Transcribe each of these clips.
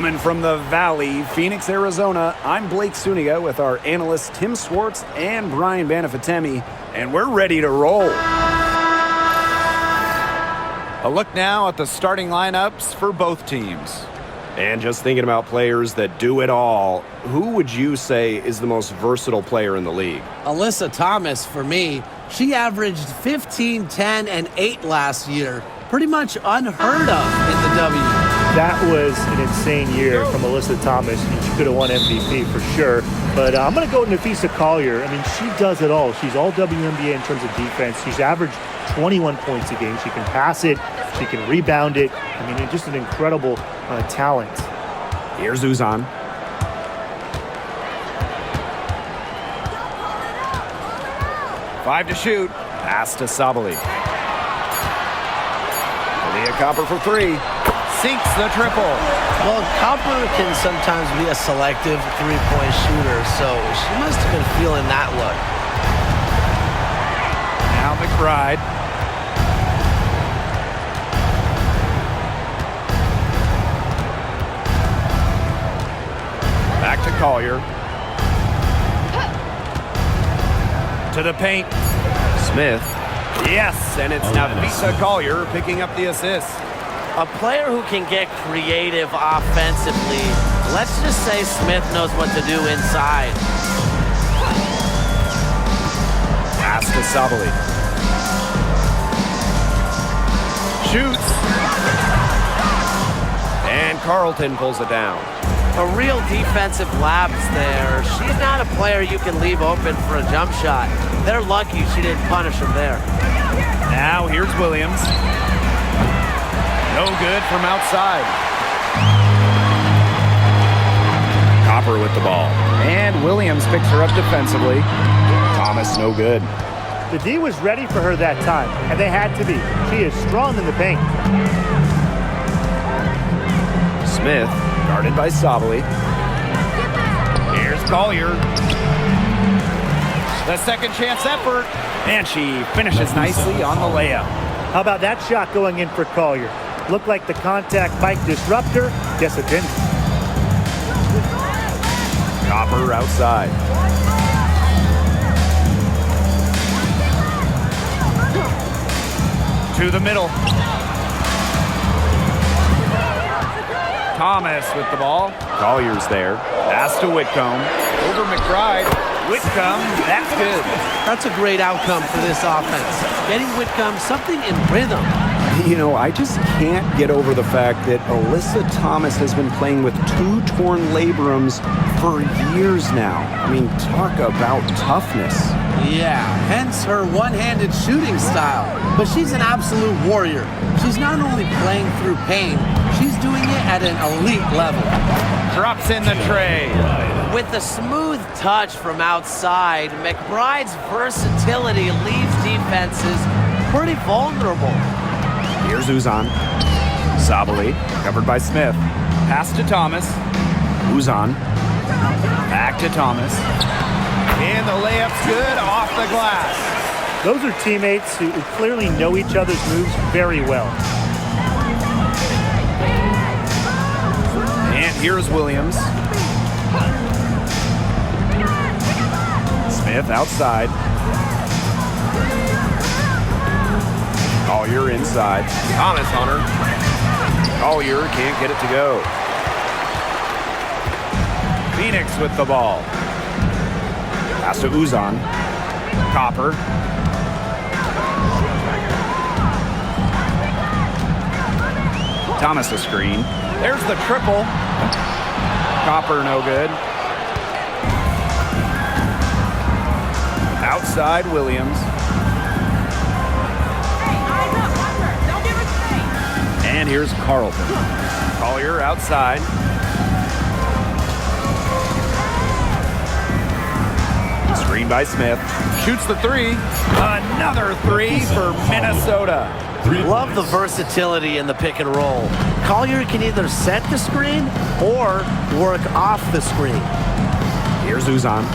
Coming from the Valley, Phoenix, Arizona, I'm Blake Suniga with our analysts Tim Swartz and Brian Banafitemi, and we're ready to roll. A look now at the starting lineups for both teams. And just thinking about players that do it all, who would you say is the most versatile player in the league? Alyssa Thomas, for me. She averaged 15, 10, and 8 last year. Pretty much unheard of in the W. That was an insane year from Alyssa Thomas. She could have won MVP for sure. But I'm going to go with Napheesa Collier. I mean, she does it all. She's all WNBA in terms of defense. She's averaged 21 points a game. She can pass it. She can rebound it. I mean, just an incredible talent. Here's Uzan. Five to shoot. Pass to Sabali. Leah Copper for three. Sinks the triple. Well, Copper can sometimes be a selective three-point shooter, so she must have been feeling that look. Now McBride. Back to Collier. To the paint. Smith. Yes, and it's Napheesa Collier picking up the assist. A player who can get creative offensively. Let's just say Smith knows what to do inside. Pass to Sabali. Shoots. And Carlton pulls it down. A real defensive lapse there. She's not a player you can leave open for a jump shot. They're lucky she didn't punish him there. Now here's Williams. No good from outside. Copper with the ball. And Williams picks her up defensively. Thomas no good. The D was ready for her that time, and they had to be. She is strong in the paint. Smith, guarded by Sabali. Here's Collier. The second chance effort. And she finishes nicely on the layup. How about that shot going in for Collier? Looked like the contact might disrupt her. Guess it didn't. Copper outside. To the middle. Thomas with the ball. Collier's there. Pass to Whitcomb. Over McBride. Whitcomb, that's good. That's a great outcome for this offense. Getting Whitcomb something in rhythm. You know, I just can't get over the fact that Alyssa Thomas has been playing with 2 torn labrums for years now. I mean, talk about toughness. Yeah, hence her one-handed shooting style. But she's an absolute warrior. She's not only playing through pain, she's doing it at an elite level. Drops in the tray. With a smooth touch from outside, McBride's versatility leaves defenses pretty vulnerable. Here's Uzan. Sabali, covered by Smith. Pass to Thomas. Uzan. Back to Thomas. And the layup's good off the glass. Those are teammates who clearly know each other's moves very well. And here's Williams. Smith outside. Collier inside. Thomas on her. Collier can't get it to go. Phoenix with the ball. Pass to Uzan. Copper. Thomas a screen. There's the triple. Copper no good. Outside Williams. And here's Carlton. Collier outside. Screen by Smith. Shoots the three. Another three for Minnesota. Love the versatility in the pick and roll. Collier can either set the screen or work off the screen. Here's Uzan.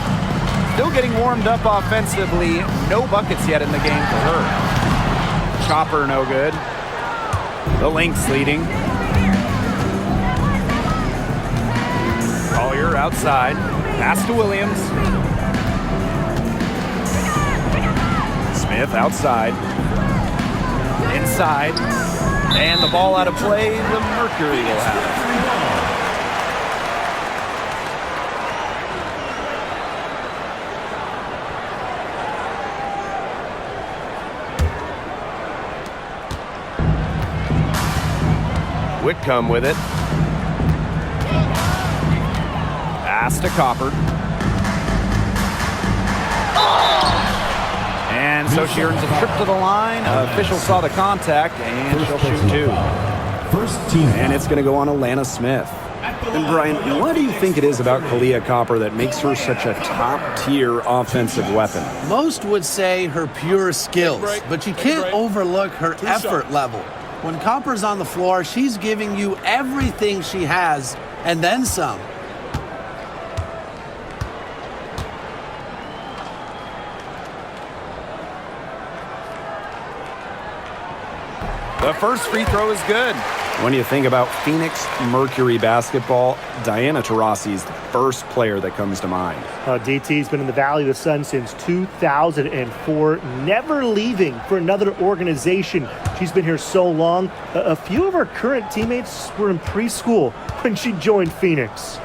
Still getting warmed up offensively. No buckets yet in the game for her. Chopper no good. The Lynx leading. Copper outside. Pass to Williams. Smith outside. Inside. And the ball out of play. The Mercury will have it. Whitcomb with it. Pass to Copper. And so she earns a trip to the line. Official saw the contact, and she'll shoot two. First team. And it's going to go on Alana Smith. And Brian, what do you think it is about Kalia Copper that makes her such a top-tier offensive weapon? Most would say her pure skills, but you can't overlook her effort level. When Copper's on the floor, she's giving you everything she has, and then some. The first free throw is good. When you think about Phoenix Mercury basketball, Diana Taurasi is the first player that comes to mind. DT's been in the Valley of the Sun since 2004, never leaving for another organization. She's been here so long. A few of her current teammates were in preschool when she joined Phoenix.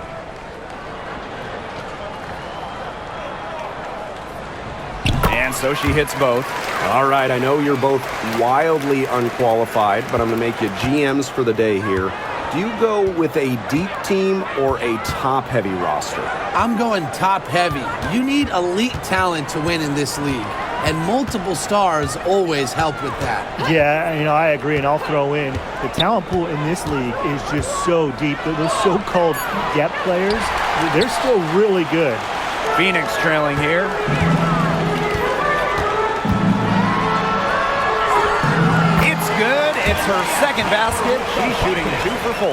And so she hits both. All right, I know you're both wildly unqualified, but I'm going to make you GMs for the day here. Do you go with a deep team or a top-heavy roster? I'm going top-heavy. You need elite talent to win in this league, and multiple stars always help with that. Yeah, I agree, and I'll throw in the talent pool in this league is just so deep. Those so-called depth players, they're still really good. Phoenix trailing here. Good. It's her second basket. She's shooting 2 for 4.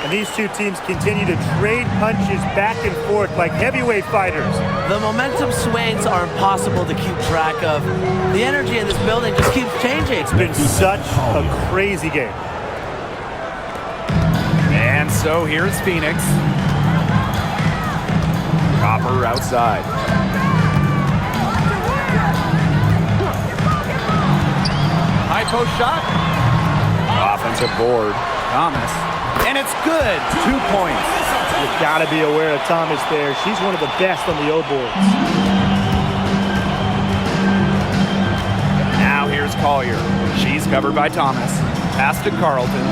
And these two teams continue to trade punches back and forth like heavyweight fighters. The momentum swings are impossible to keep track of. The energy in this building just keeps changing. It's been such a crazy game. And so here's Phoenix. Copper outside. High post shot. Offensive board. Thomas. And it's good. 2 points. You've got to be aware of Thomas there. She's one of the best on the O boards. Now here's Collier. She's covered by Thomas. Pass to Carlton.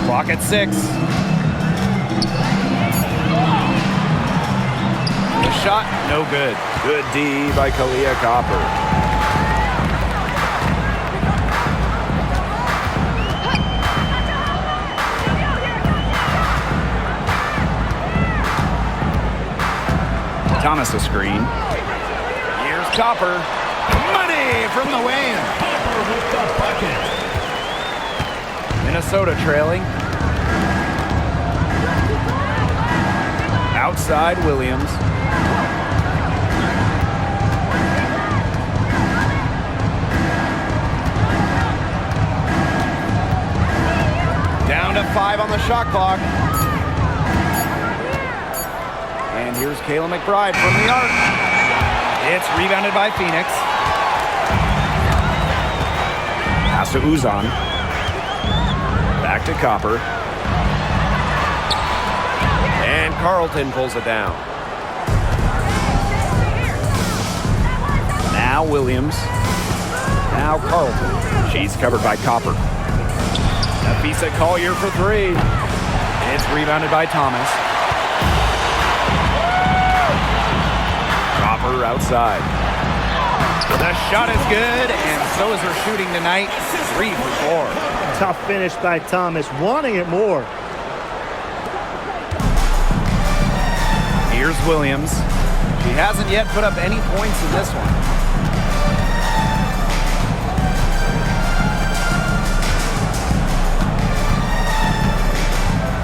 Clock at 6. Shot, no good. Good D by Kalia Copper. Thomas a screen. Here's Copper. Money from the wing. Minnesota trailing. Outside Williams. Down to 5 on the shot clock. And here's Kayla McBride from the arc. It's rebounded by Phoenix. Pass to Uzan. Back to Copper. And Carlton pulls it down. Now Williams. Now Carlton. She's covered by Copper. Nafisa Collier for 3. It's rebounded by Thomas. Copper outside. The shot is good, and so is her shooting tonight. 3 for 4. Tough finish by Thomas, wanting it more. Here's Williams. She hasn't yet put up any points in this one.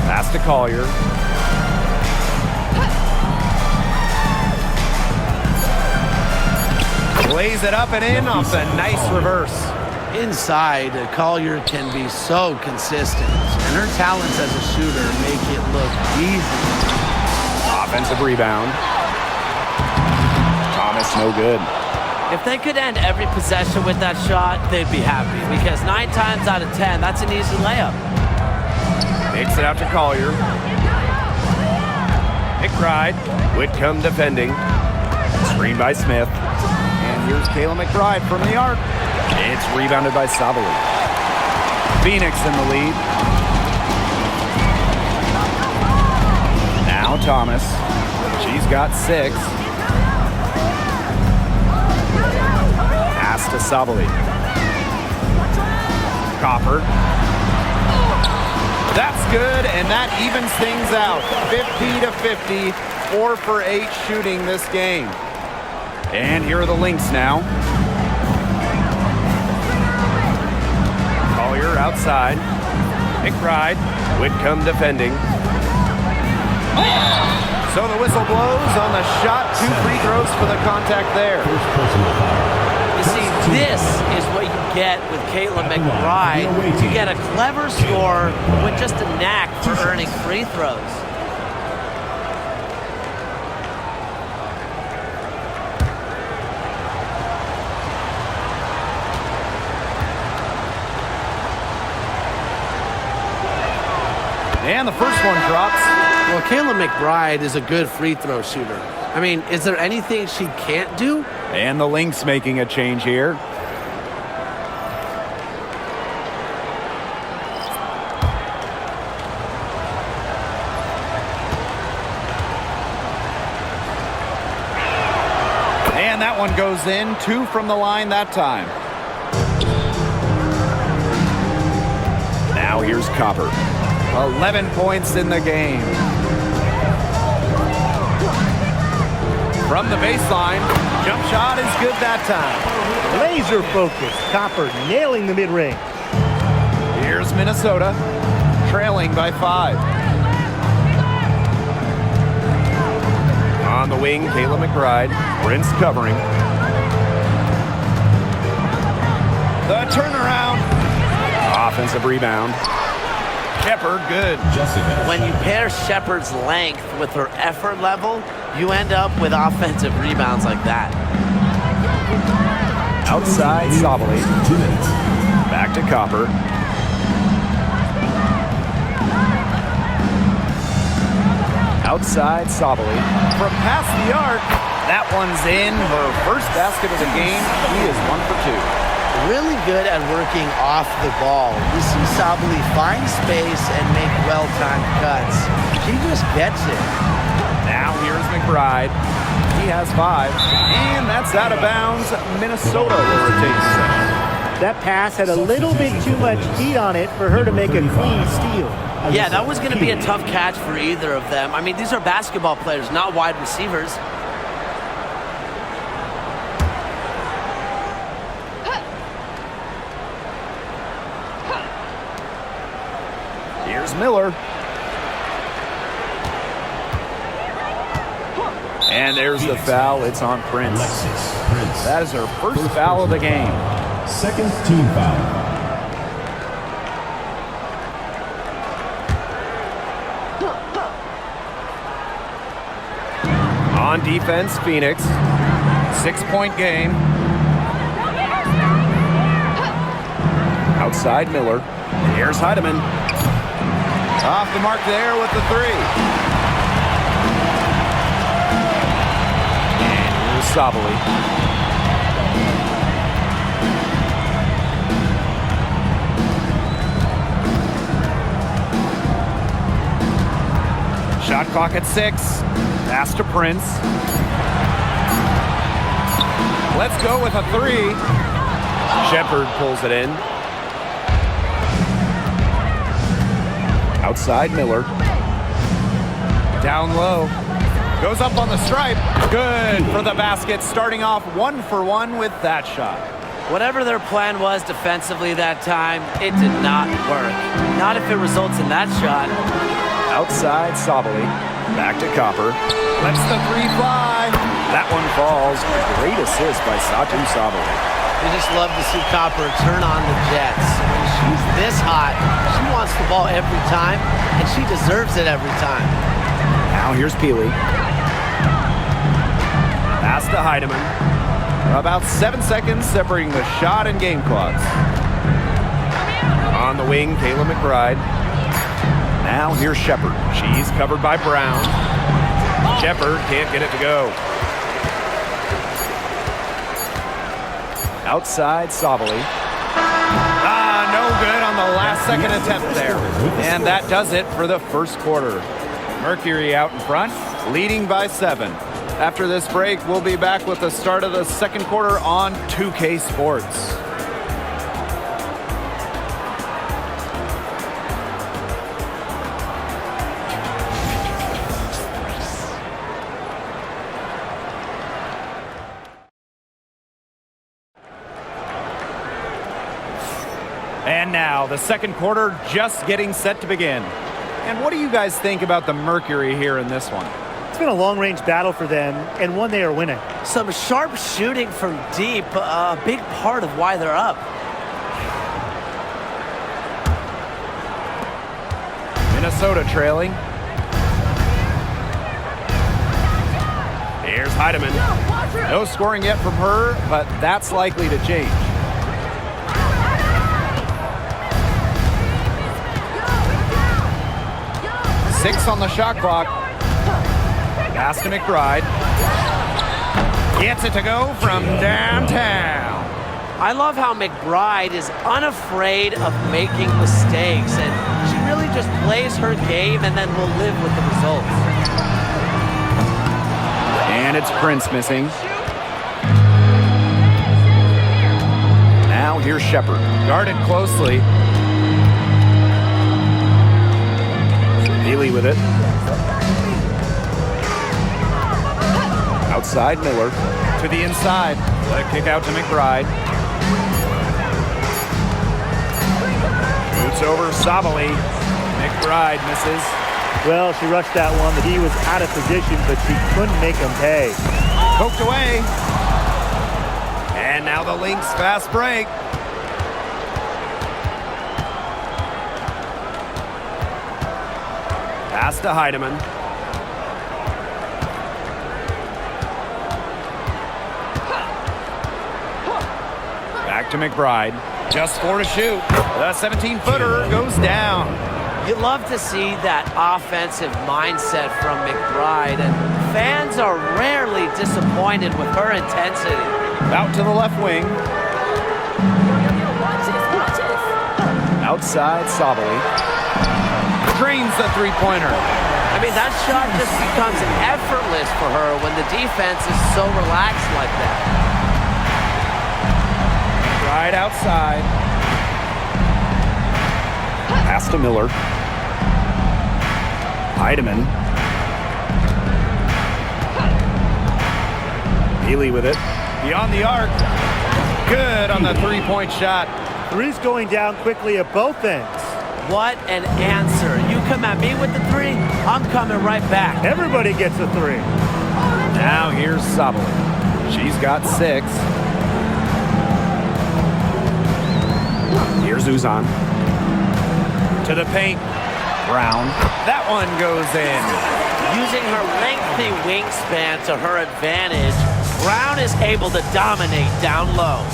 Pass to Collier. Lays it up and in off the nice reverse. Inside, Collier can be so consistent, and her talents as a shooter make it look easy. Offensive rebound. Thomas, no good. If they could end every possession with that shot, they'd be happy, because 9 times out of 10, that's an easy layup. Takes it out to Collier. McBride. Whitcomb defending. Screen by Smith. And here's Kayla McBride from the arc. It's rebounded by Sabali. Phoenix in the lead. Now Thomas. She's got 6. Pass to Sabali. Copper. That's good, and that evens things out. 50-50, 4 for 8 shooting this game. And here are the Lynx now. Collier outside. McBride. Whitcomb defending. So the whistle blows on the shot. 2 free throws for the contact there. You see, this is what you get with Kayla McBride. You get a clever scorer with just a knack for earning free throws. And the first one drops. Well, Kayla McBride is a good free throw shooter. I mean, is there anything she can't do? And the Lynx making a change here. And that one goes in. 2 from the line that time. Now here's Copper. 11 points in the game. From the baseline, jump shot is good that time. Laser focus. Copper nailing the mid-range. Here's Minnesota, trailing by 5. On the wing, Kayla McBride. Prince covering. The turnaround. Offensive rebound. Shepard, good. When you pair Shepard's length with her effort level, you end up with offensive rebounds like that. Outside, Sabali. Back to Copper. Outside, Sabali. From past the arc, that one's in. Her first basket of the game. She is 1 for 2. Really good at working off the ball. You see Sabali find space and make well-timed cuts. She just gets it. Now here's McBride. He has 5. And that's out of bounds. Minnesota will retain possession. That pass had a little bit too much heat on it for her to make a clean steal. Yeah, that was going to be a tough catch for either of them. I mean, these are basketball players, not wide receivers. Here's Miller. And there's the foul. It's on Prince. That is her first foul of the game. Second team foul. On defense, Phoenix. 6-point game. Outside, Miller. Here's Heidemann. Off the mark there with the 3. And here's Sabali. Shot clock at 6. Pass to Prince. Let's go with a 3. Shepard pulls it in. Outside, Miller. Down low. Goes up on the stripe. Good for the basket. Starting off 1 for 1 with that shot. Whatever their plan was defensively that time, it did not work. Not if it results in that shot. Outside, Sabali. Back to Copper. Lets the 3 fly. That one falls. A great assist by Satu Sabali. We just love to see Copper turn on the jets. When she's this hot, she wants the ball every time, and she deserves it every time. Now here's Peely. Pass to Heidemann. About 7 seconds separating the shot and game clocks. On the wing, Kayla McBride. Now here's Shepard. She's covered by Brown. Shepard can't get it to go. Outside, Sabali. No good on the last second attempt there. And that does it for the first quarter. Mercury out in front, leading by 7. After this break, we'll be back with the start of the second quarter on 2K Sports. And now, the second quarter just getting set to begin. And what do you guys think about the Mercury here in this one? It's been a long-range battle for them, and one they are winning. Some sharp shooting from deep, a big part of why they're up. Minnesota trailing. Here's Heidemann. No scoring yet from her, but that's likely to change. Six on the shot clock. Pass to McBride. Gets it to go from downtown. I love how McBride is unafraid of making mistakes, and she really just plays her game and then will live with the results. And it's Prince missing. Now here's Shepard. Guarded closely. Healy with it. Outside, Miller. To the inside. Let it kick out to McBride. Shoots over Sabali. McBride misses. Well, she rushed that one. The D was out of position, but she couldn't make him pay. Poked away. And now the Lynx fast break. Pass to Heidemann. Back to McBride. Just 4 to shoot. The 17-footer goes down. You love to see that offensive mindset from McBride, and fans are rarely disappointed with her intensity. Out to the left wing. Outside, Sabali. Drains the three-pointer. I mean, that shot just becomes effortless for her when the defense is so relaxed like that. Right outside. Pass to Miller. Heidemann. Healy with it. Beyond the arc. Good on the three-point shot. Three's going down quickly at both ends. What an answer. You come at me with the three, I'm coming right back. Everybody gets a three. Now here's Sabali. She's got 6. Here's Uzan. To the paint. Brown. That one goes in. Using her lengthy wingspan to her advantage, Brown is able to dominate down low.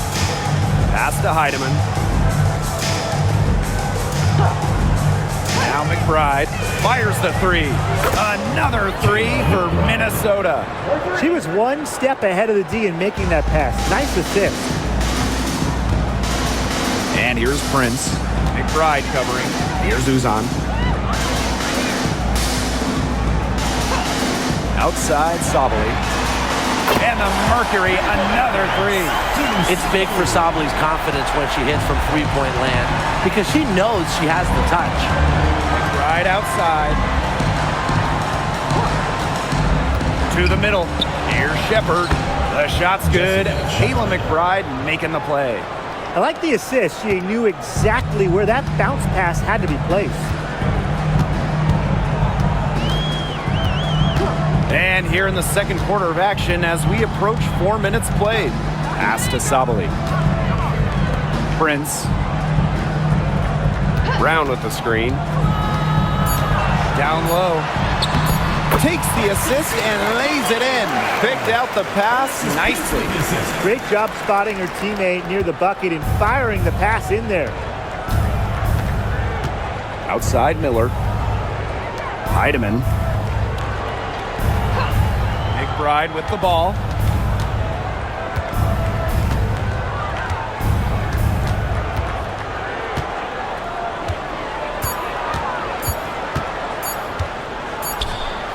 Pass to Heidemann. Now McBride fires the three. Another three for Minnesota. She was one step ahead of the D in making that pass. Nice assist. And here's Prince. McBride covering. Here's Uzan. Outside, Sabali. And the Mercury, another three. It's big for Sabali's confidence when she hits from three-point land because she knows she has the touch. Right outside. To the middle. Here's Shepard. The shot's good. Kayla McBride making the play. I like the assist. She knew exactly where that bounce pass had to be placed. And here in the second quarter of action as we approach 4 minutes played. Pass to Sabali. Prince. Brown with the screen. Down low. Takes the assist and lays it in. Picked out the pass nicely. Great job spotting her teammate near the bucket and firing the pass in there. Outside Miller. Heidemann. McBride with the ball.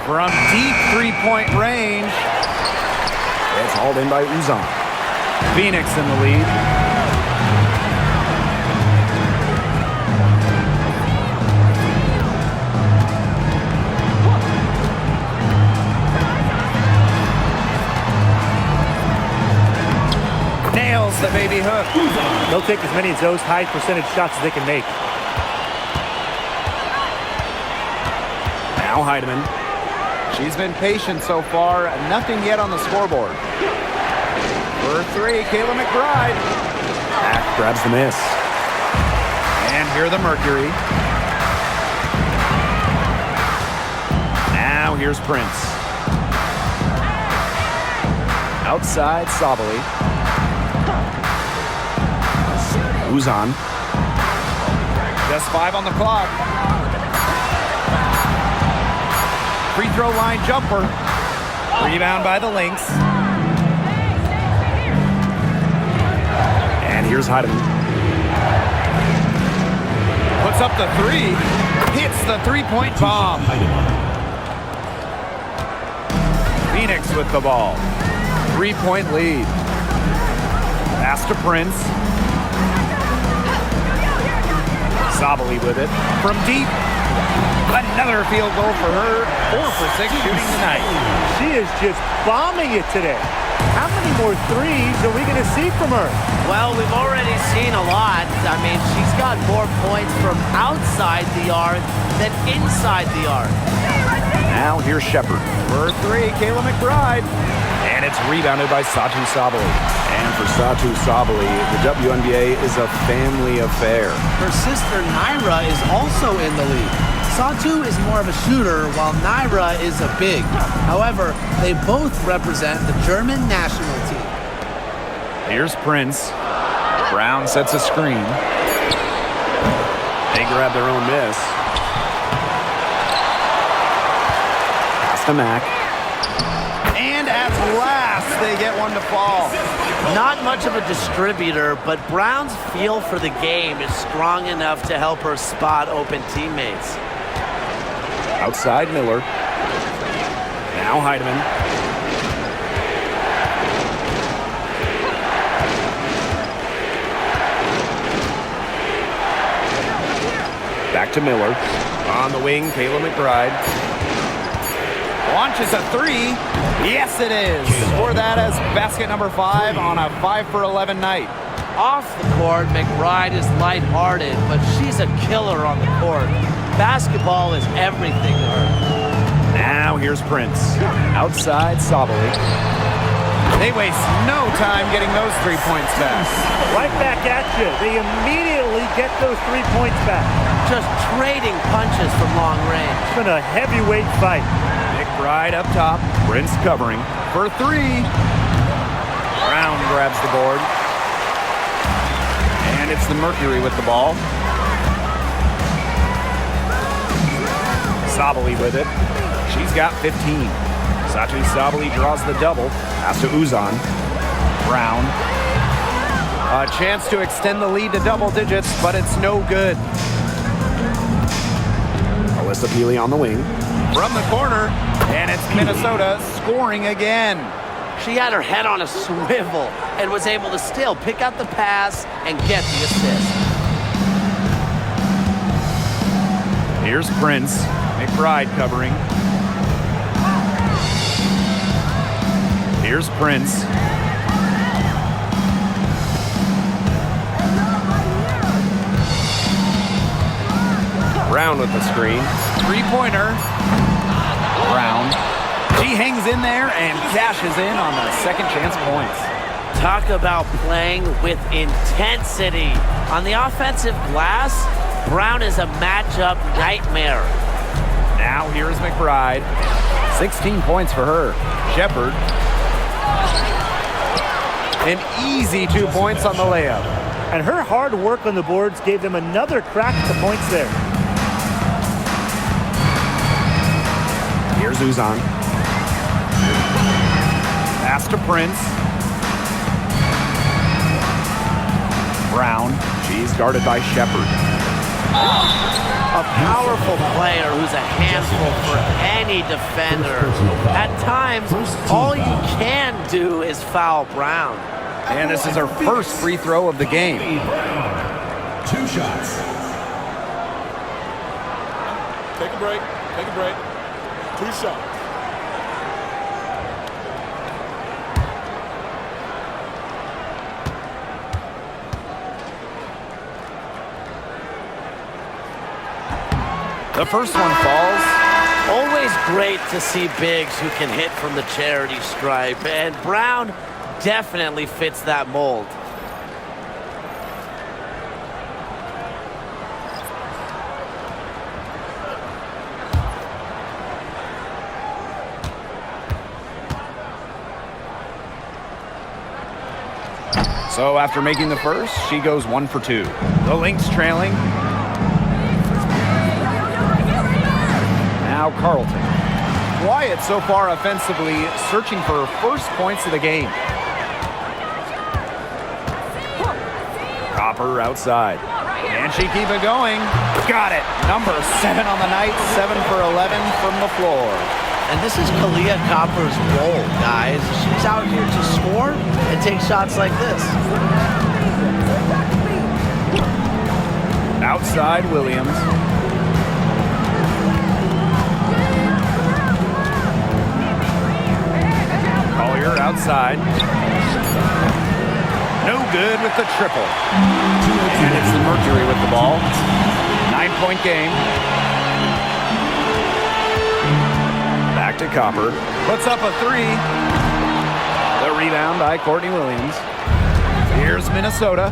From deep three-point range. It's hauled in by Uzan. Phoenix in the lead. Nails the baby hook. They'll take as many of those high percentage shots as they can make. Now Heidemann. She's been patient so far. Nothing yet on the scoreboard. For three, Kayla McBride. Mack grabs the miss. And here the Mercury. Now here's Prince. Outside Sabali. Uzan. Just 5 on the clock. Free throw line jumper. Rebound by the Lynx. And here's Heidemann. Puts up the three. Hits the three-point bomb. Phoenix with the ball. 3-point lead. Pass to Prince. Sabali with it. From deep. Another field goal for her. 4 for 6 shooting tonight. She is just bombing it today. How many more threes are we going to see from her? Well, we've already seen a lot. I mean, she's got more points from outside the arc than inside the arc. Now here's Shepard. For 3, Kayla McBride. And it's rebounded by Satu Sabali. And for Satu Sabali, the WNBA is a family affair. Her sister Naira is also in the league. Satu is more of a shooter, while Naira is a big. However, they both represent the German national team. Here's Prince. Brown sets a screen. They grab their own miss. Pass to Mack. And at last, they get one to fall. Not much of a distributor, but Brown's feel for the game is strong enough to help her spot open teammates. Outside Miller. Now Heidemann. Back to Miller. On the wing, Kayla McBride. Launches a 3. Yes, it is. Score that as basket number 5 on a 5 for 11 night. Off the court, McBride is lighthearted, but she's a killer on the court. Basketball is everything to her. Now here's Prince. Outside Sabali. They waste no time getting those 3 points back. Right back at you. They immediately get those 3 points back. Just trading punches from long range. It's been a heavyweight fight. McBride up top. Prince covering. For 3. Brown grabs the board. And it's the Mercury with the ball. Sabali with it. She's got 15. Satu Sabali draws the double. Pass to Uzan. Brown. A chance to extend the lead to double digits, but it's no good. Alyssa Peely on the wing. From the corner, and it's Minnesota scoring again. She had her head on a swivel and was able to still pick out the pass and get the assist. Here's Prince. McBride covering. Here's Prince. Brown with the screen. 3-pointer. Brown. She hangs in there and cashes in on the second chance points. Talk about playing with intensity. On the offensive glass, Brown is a matchup nightmare. Now here's McBride. 16 points for her. Shepard. An easy 2 points on the layup. And her hard work on the boards gave them another crack at the points there. Here's Uzan. Pass to Prince. Brown. She's guarded by Shepard. A powerful player who's a handful for any defender. At times, all you can do is foul Brown. And this is her first free throw of the game. 2 shots. Take a break. Take a break. 2 shots. The first one falls. Always great to see bigs who can hit from the charity stripe, and Brown definitely fits that mold. So after making the first, she goes 1 for 2. The Lynx trailing. Now Carlton. Quiet so far offensively, searching for first points of the game. Copper outside. Can she keep it going? Got it. Number 7 on the night, 7 for 11 from the floor. And this is Kalia Copper's role, guys. She's out here to score and take shots like this. Outside Williams. Collier outside. No good with the triple. And it's the Mercury with the ball. 9-point game. Back to Copper. Puts up a 3. The rebound by Courtney Williams. Here's Minnesota.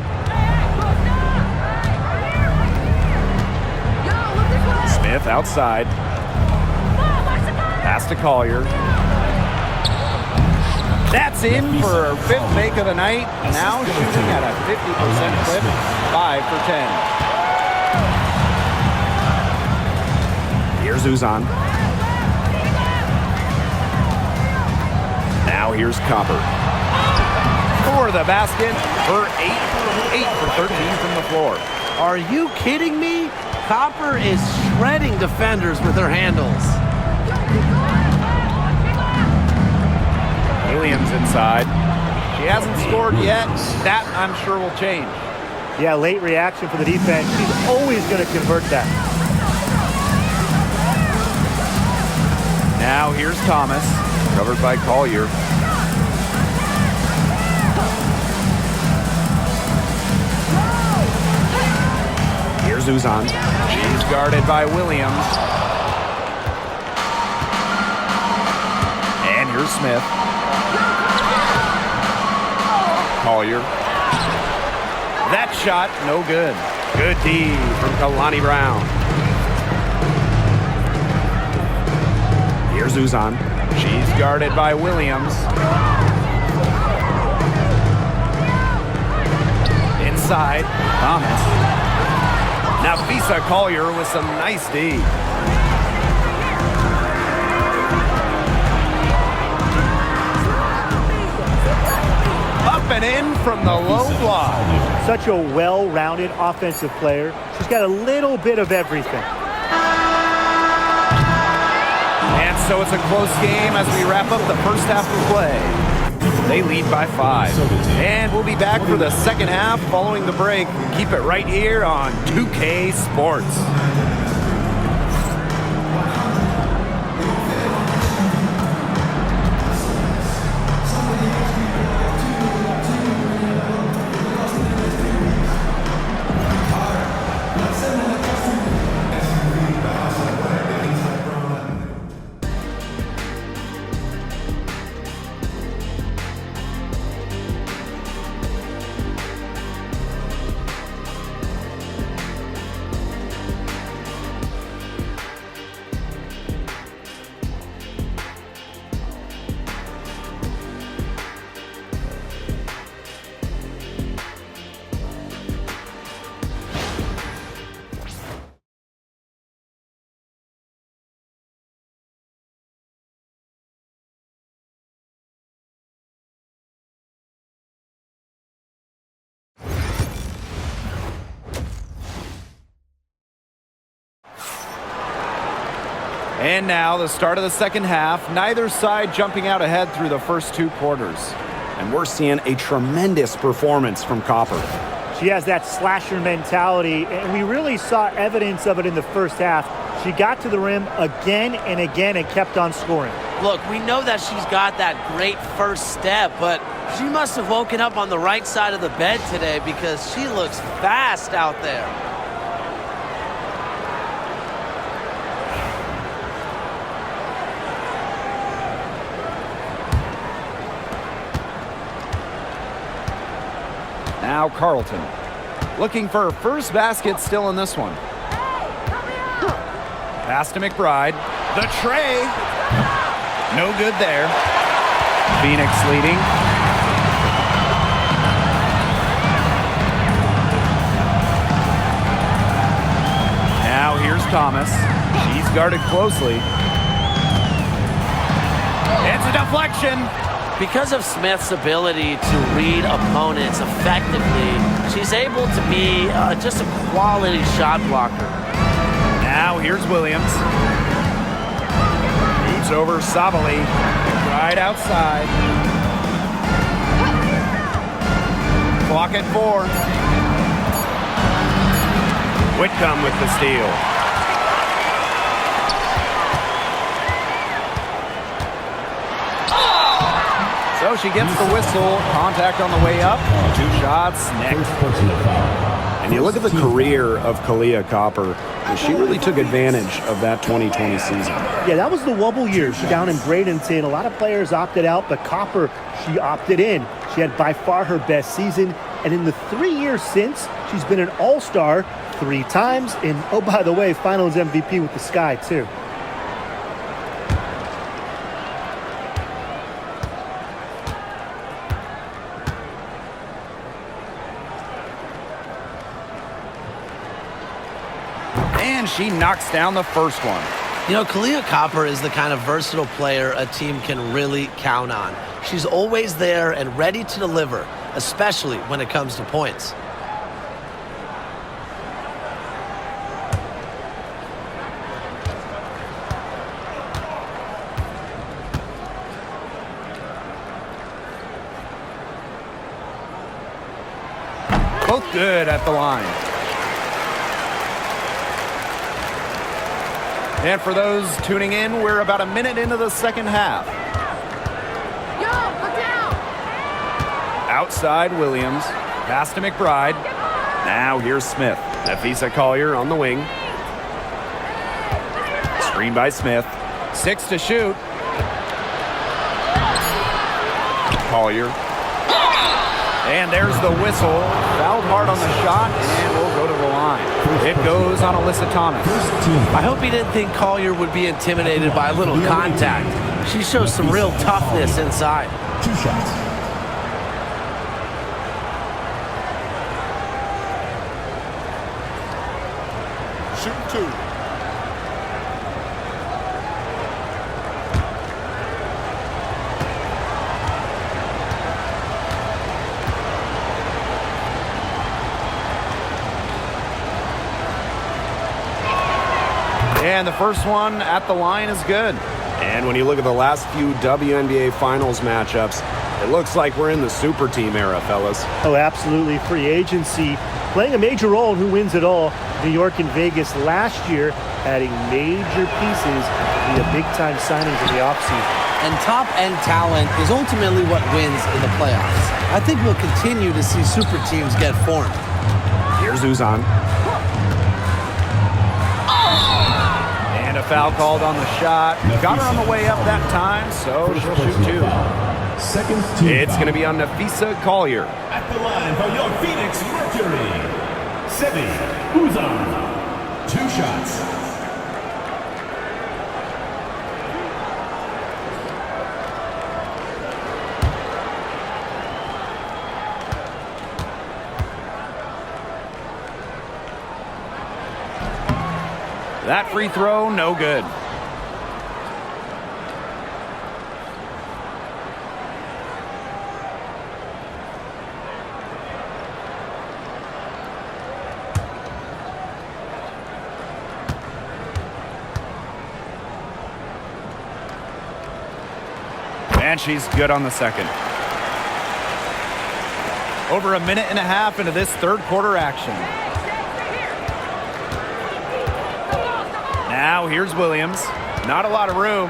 Smith outside. Pass to Collier. That's in for her 5th make of the night. Now shooting at a 50% clip. 5 for 10. Here's Uzan. Now here's Copper. For the basket. Her 8 for 13 from the floor. Are you kidding me? Copper is shredding defenders with her handles. Williams inside. She hasn't scored yet. That, I'm sure, will change. Yeah, late reaction for the defense. She's always going to convert that. Now here's Thomas, covered by Collier. Here's Uzan. She's guarded by Williams. And here's Smith. Collier. That shot, no good. Good D from Kalani Brown. Here's Uzan. She's guarded by Williams. Inside, Thomas. Now Fisa Collier with some nice D. Up and in from the low block. Such a well-rounded offensive player. She's got a little bit of everything. And so it's a close game as we wrap up the first half of play. They lead by 5. And we'll be back for the second half following the break. Keep it right here on 2K Sports. And now the start of the second half. Neither side jumping out ahead through the first 2 quarters. And we're seeing a tremendous performance from Copper. She has that slasher mentality, and we really saw evidence of it in the first half. She got to the rim again and again and kept on scoring. Look, we know that she's got that great first step, but she must have woken up on the right side of the bed today because she looks fast out there. Now Carlton looking for her first basket still in this one. Pass to McBride. The tray. No good there. Phoenix leading. Now here's Thomas. She's guarded closely. It's a deflection. Because of Smith's ability to read opponents effectively, she's able to be just a quality shot blocker. Now here's Williams. Shoots over Sabali. Right outside. Clock at 4. Whitcomb with the steal. So she gets the whistle. Contact on the way up. 2 shots next. And you look at the career of Kahleah Copper, and she really took advantage of that 2020 season. Yeah, that was the wobble year down in Bradenton. A lot of players opted out, but Copper, she opted in. She had by far her best season. And in the 3 years since, she's been an all-star 3 times. And, oh, by the way, finals MVP with the Sky, too. And she knocks down the first one. You know, Kahleah Copper is the kind of versatile player a team can really count on. She's always there and ready to deliver, especially when it comes to points. Both good at the line. And for those tuning in, we're about a minute into the second half. Yo, look down! Outside Williams. Pass to McBride. Now here's Smith. Nafisa Collier on the wing. Screen by Smith. 6 to shoot. Collier. And there's the whistle. Fouled hard on the shot, and we'll go to the line. It goes on Alyssa Thomas. I hope he didn't think Collier would be intimidated by a little contact. She shows some real toughness inside. 2 shots. Shooting 2. And the first one at the line is good. And when you look at the last few WNBA Finals matchups, it looks like we're in the super team era, fellas. Oh, absolutely. Free agency playing a major role in who wins it all. New York and Vegas last year adding major pieces via big-time signings in the offseason. And top-end talent is ultimately what wins in the playoffs. I think we'll continue to see super teams get formed. Here's Uzan. And a foul called on the shot. Got her on the way up that time, so she'll shoot 2. Second team It's foul. going to be on Nafisa Collier. At the line for your Phoenix Mercury, Sevi Uzan. 2 shots. That free throw, no good. And she's good on the second. Over a minute and a half into this third quarter action. Now here's Williams. Not a lot of room.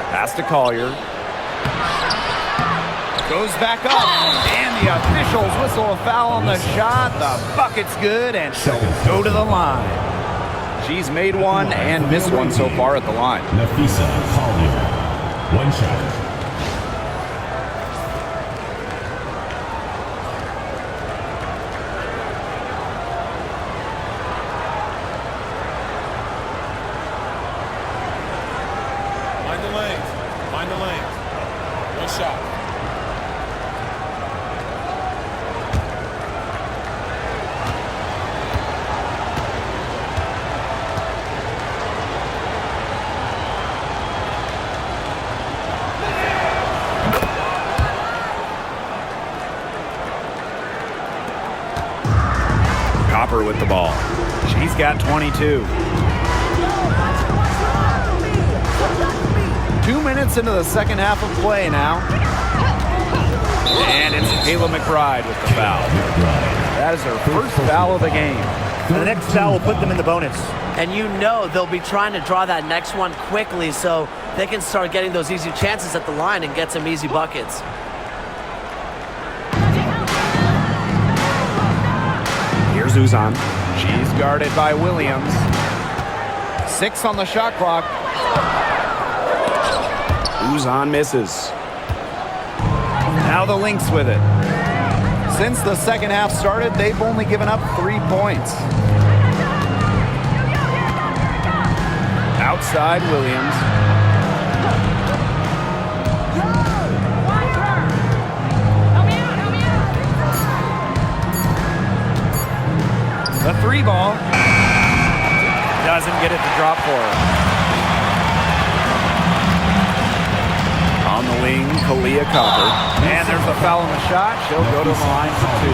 Pass to Collier. Goes back up. And the officials whistle a foul on the shot. The bucket's good and she'll go to the line. She's made one and missed one so far at the line. Nafisa Collier. One shot. Find the lanes. One shot. Copper with the ball. She's got 22. 2 minutes into the second half of play now. And it's Kayla McBride with the foul. That is her first foul of the game. And the next foul will put them in the bonus. And you know they'll be trying to draw that next one quickly so they can start getting those easy chances at the line and get some easy buckets. Here's Uzan. She's guarded by Williams. 6 on the shot clock. Uzan misses. Now the Lynx with it. Since the second half started, they've only given up 3 points. Outside Williams. The 3 ball doesn't get it to drop for her. On the wing, Kalia Copper. And there's a foul on the shot. She'll go to the line for 2.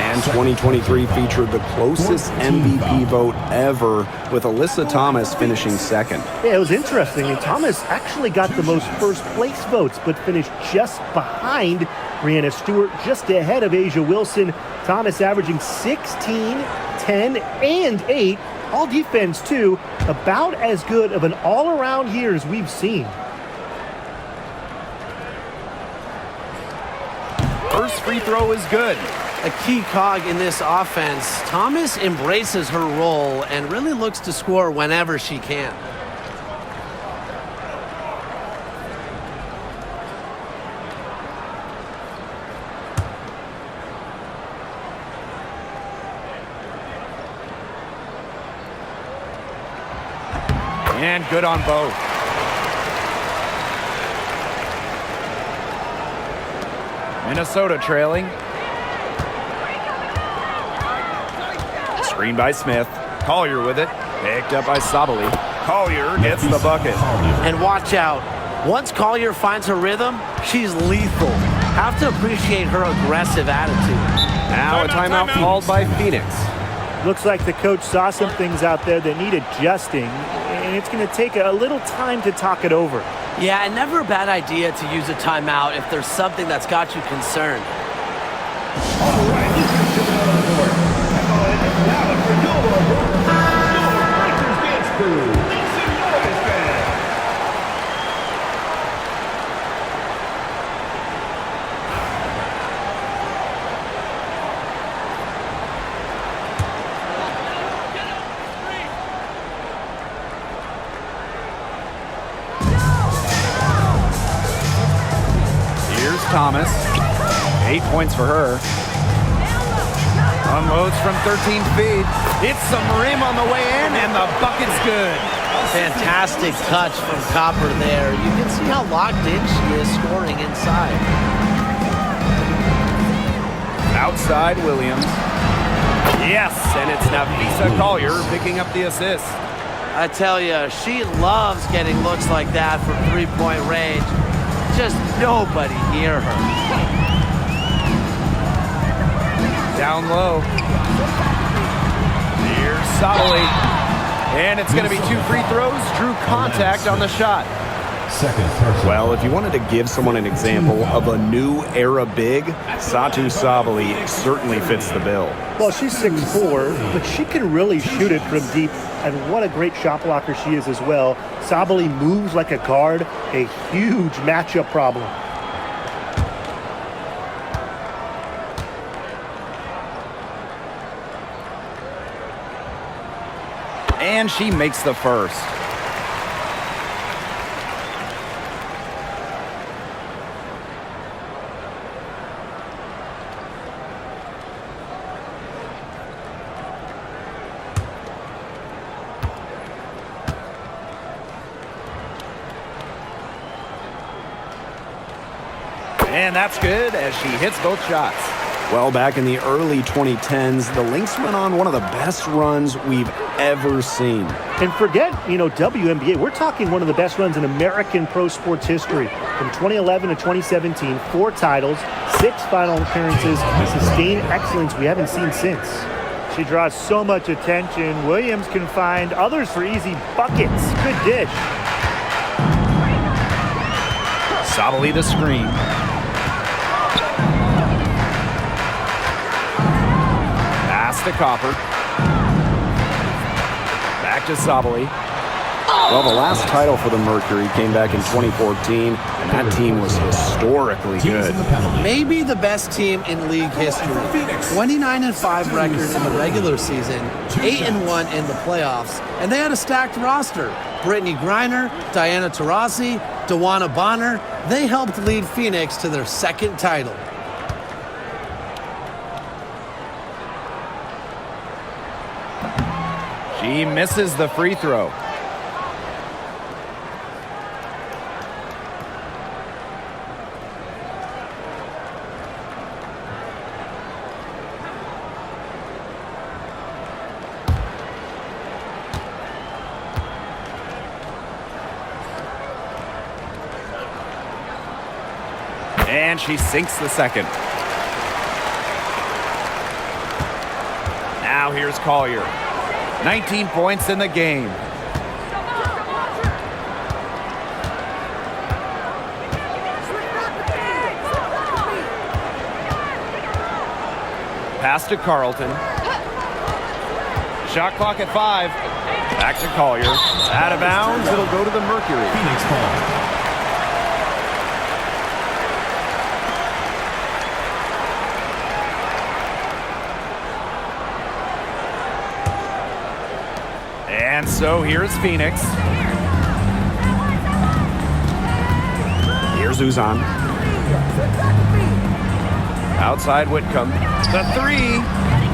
And 2023 featured the closest MVP vote ever, with Alyssa Thomas finishing second. Yeah, it was interesting. And Thomas actually got the most first place votes, but finished just behind Brianna Stewart, just ahead of Asia Wilson. Thomas averaging 16, 10, and 8. All defense, too. About as good of an all-around year as we've seen. First free throw is good. A key cog in this offense. Thomas embraces her role and really looks to score whenever she can. And good on both. Minnesota trailing. Screen by Smith. Collier with it. Picked up by Sabali. Collier gets the bucket. And watch out. Once Collier finds her rhythm, she's lethal. Have to appreciate her aggressive attitude. Now a timeout called by Phoenix. Looks like the coach saw some things out there that need adjusting, and it's going to take a little time to talk it over. Yeah, and never a bad idea to use a timeout if there's something that's got you concerned. All right, this is Connecticut on the board. And now for your Raptors dance crew. Listen, Memphis fans. Thomas, 8 points for her. Unloads from 13 feet. Hits some rim on the way in, and the bucket's good. Fantastic touch from Copper there. You can see how locked in she is scoring inside. Outside Williams. Yes, and it's Nafisa Collier picking up the assist. I tell you, she loves getting looks like that from three-point range. Just nobody near her. Down low. Here's Sabali. And it's going to be 2 free throws. Drew contact on the shot. Second personal. Well, if you wanted to give someone an example of a new era big, Satu Sabali certainly fits the bill. Well, she's 6'4", but she can really shoot it from deep, and what a great shot blocker she is as well. Sabali moves like a guard, a huge matchup problem. And she makes the first. And that's good as she hits both shots. Well, back in the early 2010s, the Lynx went on one of the best runs we've ever seen. And forget, WNBA, we're talking one of the best runs in American pro sports history. From 2011 to 2017, 4 titles, 6 final appearances, sustained excellence we haven't seen since. She draws so much attention. Williams can find others for easy buckets. Good dish. Sabali the screen. To Copper. Back to Sabali. Well, the last title for the Mercury came back in 2014, and that team was historically good. Maybe the best team in league history. 29-5 record in the regular season, 8-1 in the playoffs, and they had a stacked roster. Brittany Griner, Diana Taurasi, Dawana Bonner, they helped lead Phoenix to their second title. She misses the free throw. And she sinks the second. Now here's Collier. 19 points in the game. Pass to Carlton. Shot clock at 5. Back to Collier. Out of bounds. It'll go to the Mercury. Phoenix ball. And so here's Phoenix. Here's Uzan. Outside Whitcomb. The 3.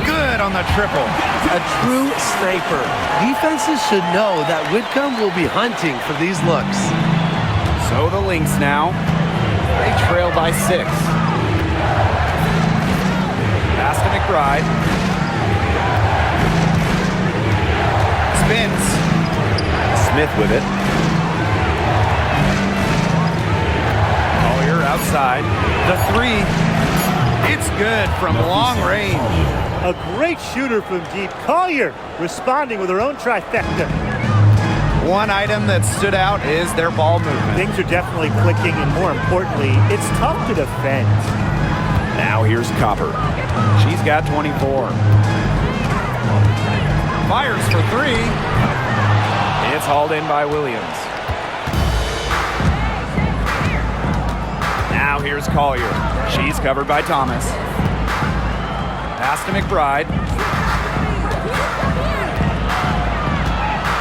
Good on the triple. A true sniper. Defenses should know that Whitcomb will be hunting for these looks. So the Lynx now. They trail by 6. Pass to McBride. Spins. Smith with it. Collier outside. The 3. It's good from long range. A great shooter from deep. Collier responding with her own trifecta. One item that stood out is their ball movement. Things are definitely clicking, and more importantly, it's tough to defend. Now here's Copper. She's got 24. Fires for 3. It's hauled in by Williams. Now here's Collier. She's covered by Thomas. Pass to McBride.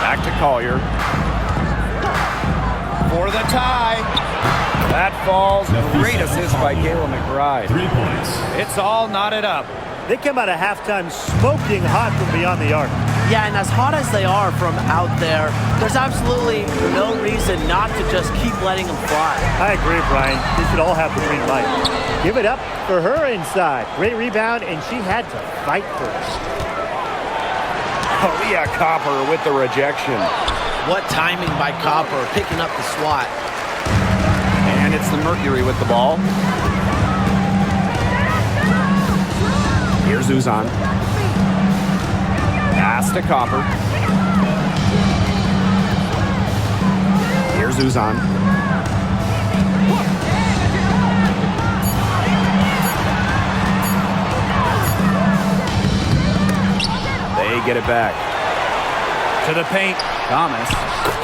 Back to Collier. For the tie. That falls. Great assist by Kayla McBride. 3 points. It's all knotted up. They come out of halftime smoking hot from beyond the arc. Yeah, and as hot as they are from out there, there's absolutely no reason not to just keep letting them fly. I agree, Brian. They should all have the green light. Give it up for her inside. Great rebound, and she had to fight first. Aaliyah Copper with the rejection. What timing by Copper picking up the swat. And it's the Mercury with the ball. Here's Uzan. Pass to Copper. Here's Uzan. They get it back. To the paint. Thomas.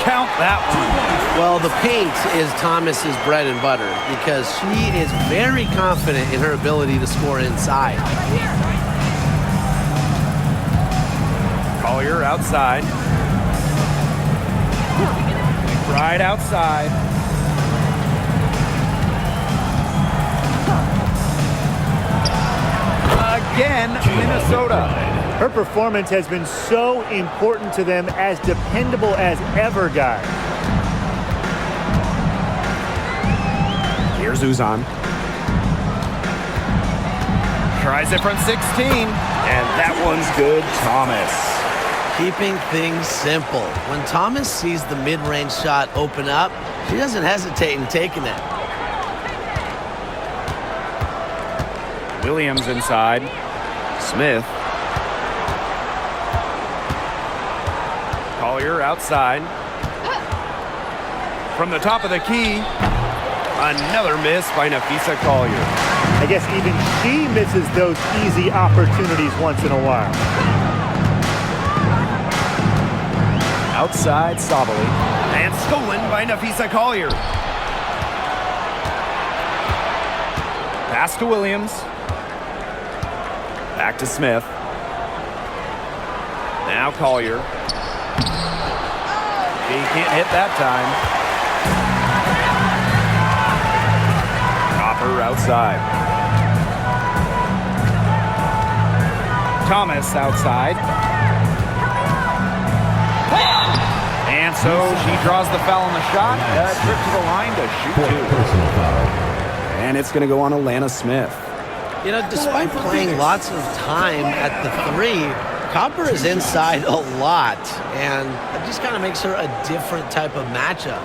Count that one. Well, the paint is Thomas's bread and butter because she is very confident in her ability to score inside. Collier outside. Right outside. Again, Minnesota. Her performance has been so important to them, as dependable as ever, guys. Here's Uzan. Tries it from 16. And that one's good, Thomas. Keeping things simple. When Thomas sees the mid-range shot open up, she doesn't hesitate in taking it. Williams inside. Smith. Collier outside. From the top of the key, another miss by Napheesa Collier. I guess even she misses those easy opportunities once in a while. Outside Sabali. And stolen by Napheesa Collier. Pass to Williams. Back to Smith. Now Collier. He can't hit that time. Copper outside. Thomas outside. And so she draws the foul on the shot. Trip to the line to shoot two. And it's going to go on Alana Smith. You know, despite playing lots of time at the three, Copper is inside a lot, and it just kind of makes her a different type of matchup.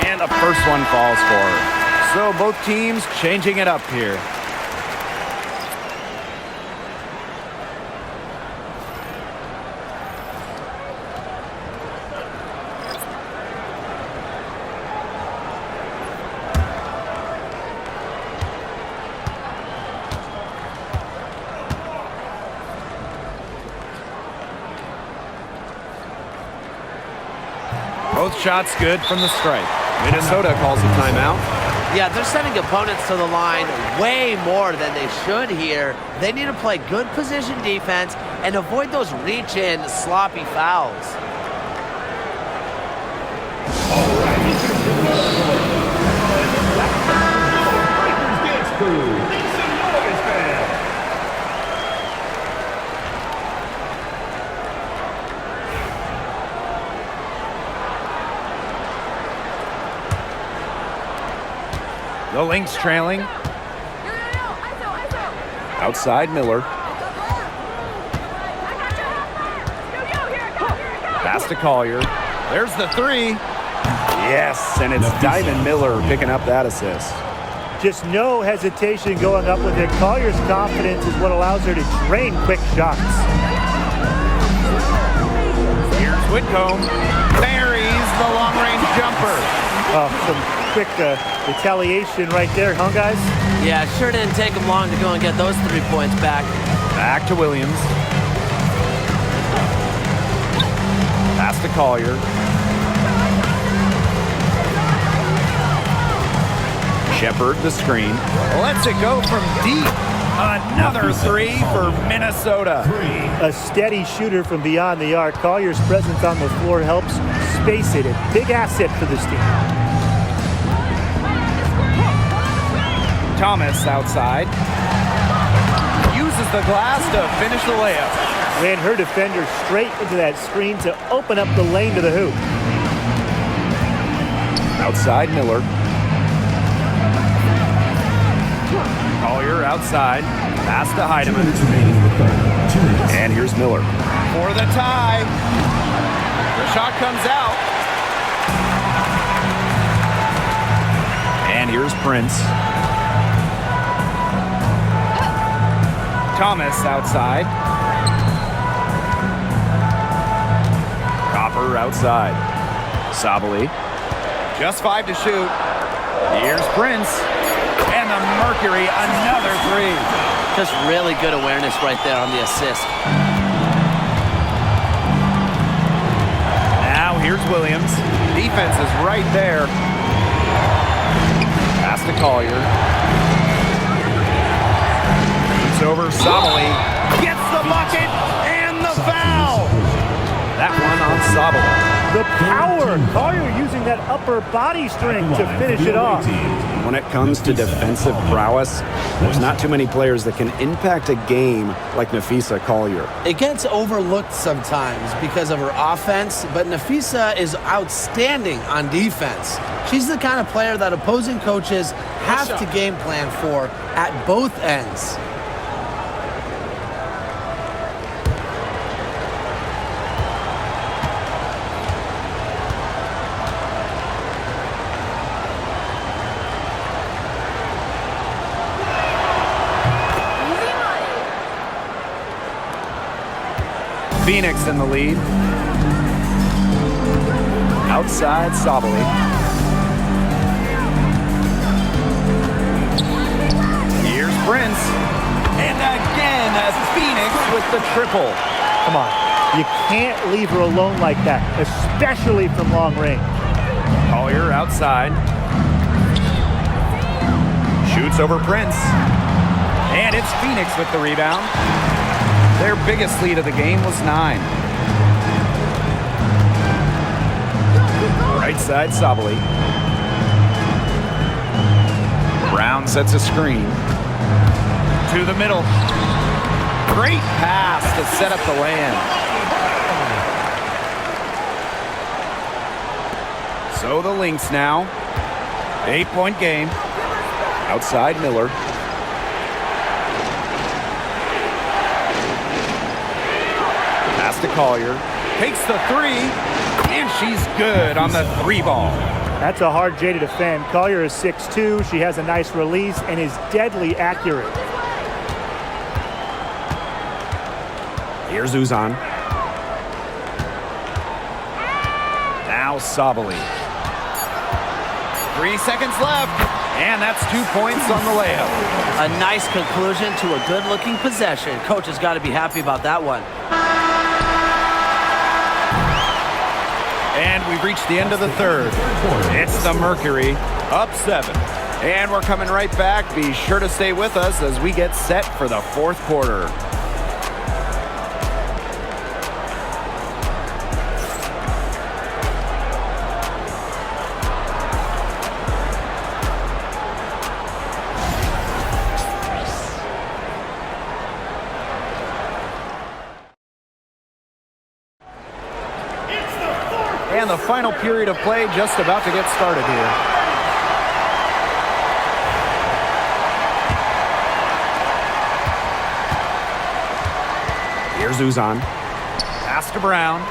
And the first one falls for her. So both teams changing it up here. Both shots good from the stripe. Minnesota calls a timeout. Yeah, they're sending opponents to the line way more than they should here. They need to play good position defense and avoid those reach-in, sloppy fouls. The Lynx trailing. Outside Miller. Pass to Collier. There's the three. Yes, and it's Diamond Miller picking up that assist. Just no hesitation going up with it. Collier's confidence is what allows her to drain quick shots. Here's Whitcomb. Buries the long-range jumper. Oh, some quick retaliation right there, huh, guys? Yeah, sure didn't take them long to go and get those 3 points back. Back to Williams. Pass to Collier. Shepard the screen. Lets it go from deep. Another three for Minnesota. A steady shooter from beyond the arc. Collier's presence on the floor helps space it. A big asset for this team. Thomas outside. Uses the glass to finish the layup. Ran her defender straight into that screen to open up the lane to the hoop. Outside Miller. Collier outside. Pass to Heidemann. And here's Miller. For the tie. The shot comes out. And here's Prince. Thomas outside. Copper outside. Sabali. Just 5 to shoot. Here's Prince. And the Mercury, another 3. Just really good awareness right there on the assist. Now here's Williams. Defense is right there. Pass to Collier. Shoots over Sabali. Gets the bucket and the foul. That one on Sabali. The power. Collier using that upper body strength to finish it off. When it comes to defensive prowess, there's not too many players that can impact a game like Nafisa Collier. It gets overlooked sometimes because of her offense, but Nafisa is outstanding on defense. She's the kind of player that opposing coaches have to game plan for at both ends. Phoenix in the lead. Outside Sabali. Here's Prince. And again, as Phoenix with the triple. Come on. You can't leave her alone like that, especially from long range. Collier outside. Shoots over Prince. And it's Phoenix with the rebound. Their biggest lead of the game was 9. Right side, Sabali. Brown sets a screen. To the middle. Great pass to set up the lay-in. So the Lynx now. 8-point game. Outside Miller. To Collier, takes the 3, and she's good on the 3 ball. That's a hard J to defend. Collier is 6'2". She has a nice release and is deadly accurate. Here's Uzan. Now Sabali. 3 seconds left, and that's 2 points on the layup. A nice conclusion to a good-looking possession. Coach has got to be happy about that one. And we've reached the end of the third. It's the Mercury, up 7. And we're coming right back. Be sure to stay with us as we get set for the fourth quarter. And the final period of play just about to get started here. Here's Uzan. Pass to Brown.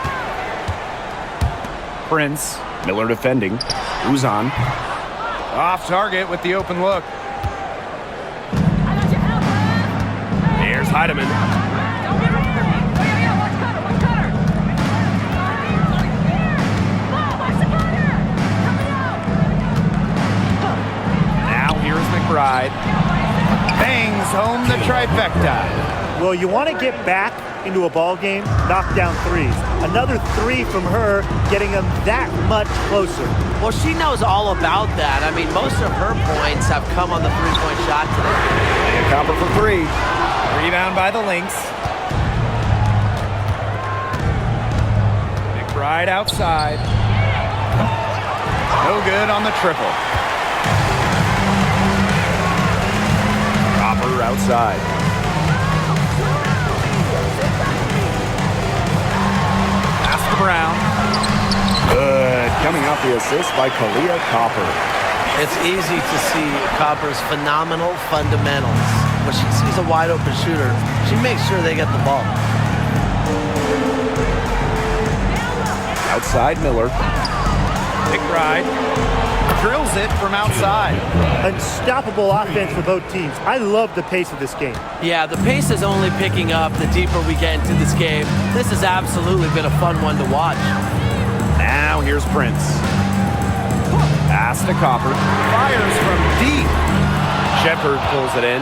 Prince. Miller defending. Uzan. Off target with the open look. Here's Heidemann. McBride bangs home the trifecta. Well, you want to get back into a ball game, knock down threes. Another 3 from her, getting them that much closer. Well, she knows all about that. I mean, most of her points have come on the three-point shot today. And Copper for 3. Rebound by the Lynx. McBride outside. No good on the triple. Copper outside. Pass to Brown. Good. Coming off the assist by Kalia Copper. It's easy to see Copper's phenomenal fundamentals. When she sees a wide open shooter, she makes sure they get the ball. Outside Miller. McBride. drills it from outside. Unstoppable offense for both teams. I love the pace of this game. Yeah, the pace is only picking up the deeper we get into this game. This has absolutely been a fun one to watch. Now here's Prince. Pass to Copper. Fires from deep. Shepherd pulls it in.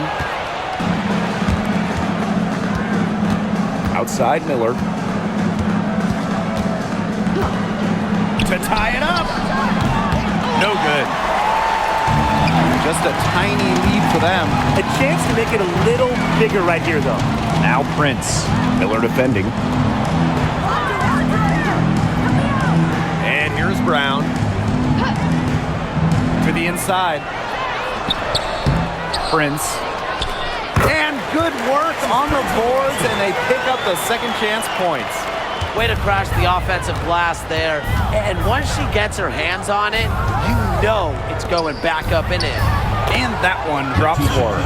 Outside Miller. To tie it up. No good. Just a tiny lead for them. A chance to make it a little bigger right here, though. Now Prince. Miller defending. And here's Brown. To the inside. Prince. And good work on the boards, and they pick up the second chance points. Way to crash the offensive glass there. And once she gets her hands on it, you know it's going back up and in. And that one drops for her.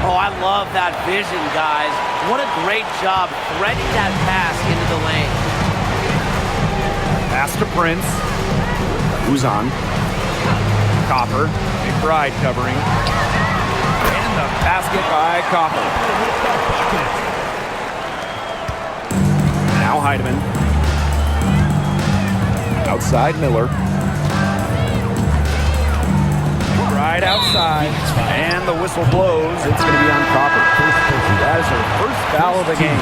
Oh, I love that vision, guys. What a great job threading that pass into the lane. Pass to Prince. Who's on? Copper. McBride covering. And the basket by Copper. Now Heidemann. Outside Miller. Right outside. And the whistle blows. It's going to be on Copper. That is her first foul of the game.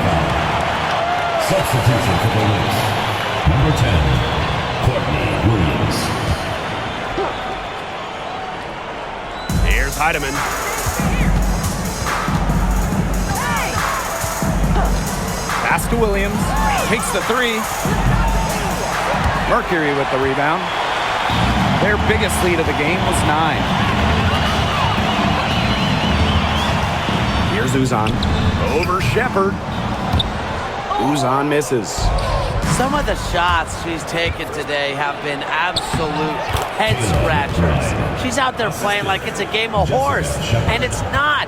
Substitution for the Lynx. Number 10, Courtney Williams. Here's Heidemann. Pass to Williams. Takes the three. Mercury with the rebound. Their biggest lead of the game was 9. Here's Uzan. Over Shepherd. Uzan misses. Some of the shots she's taken today have been absolute head scratchers. She's out there playing like it's a game of horse, and it's not.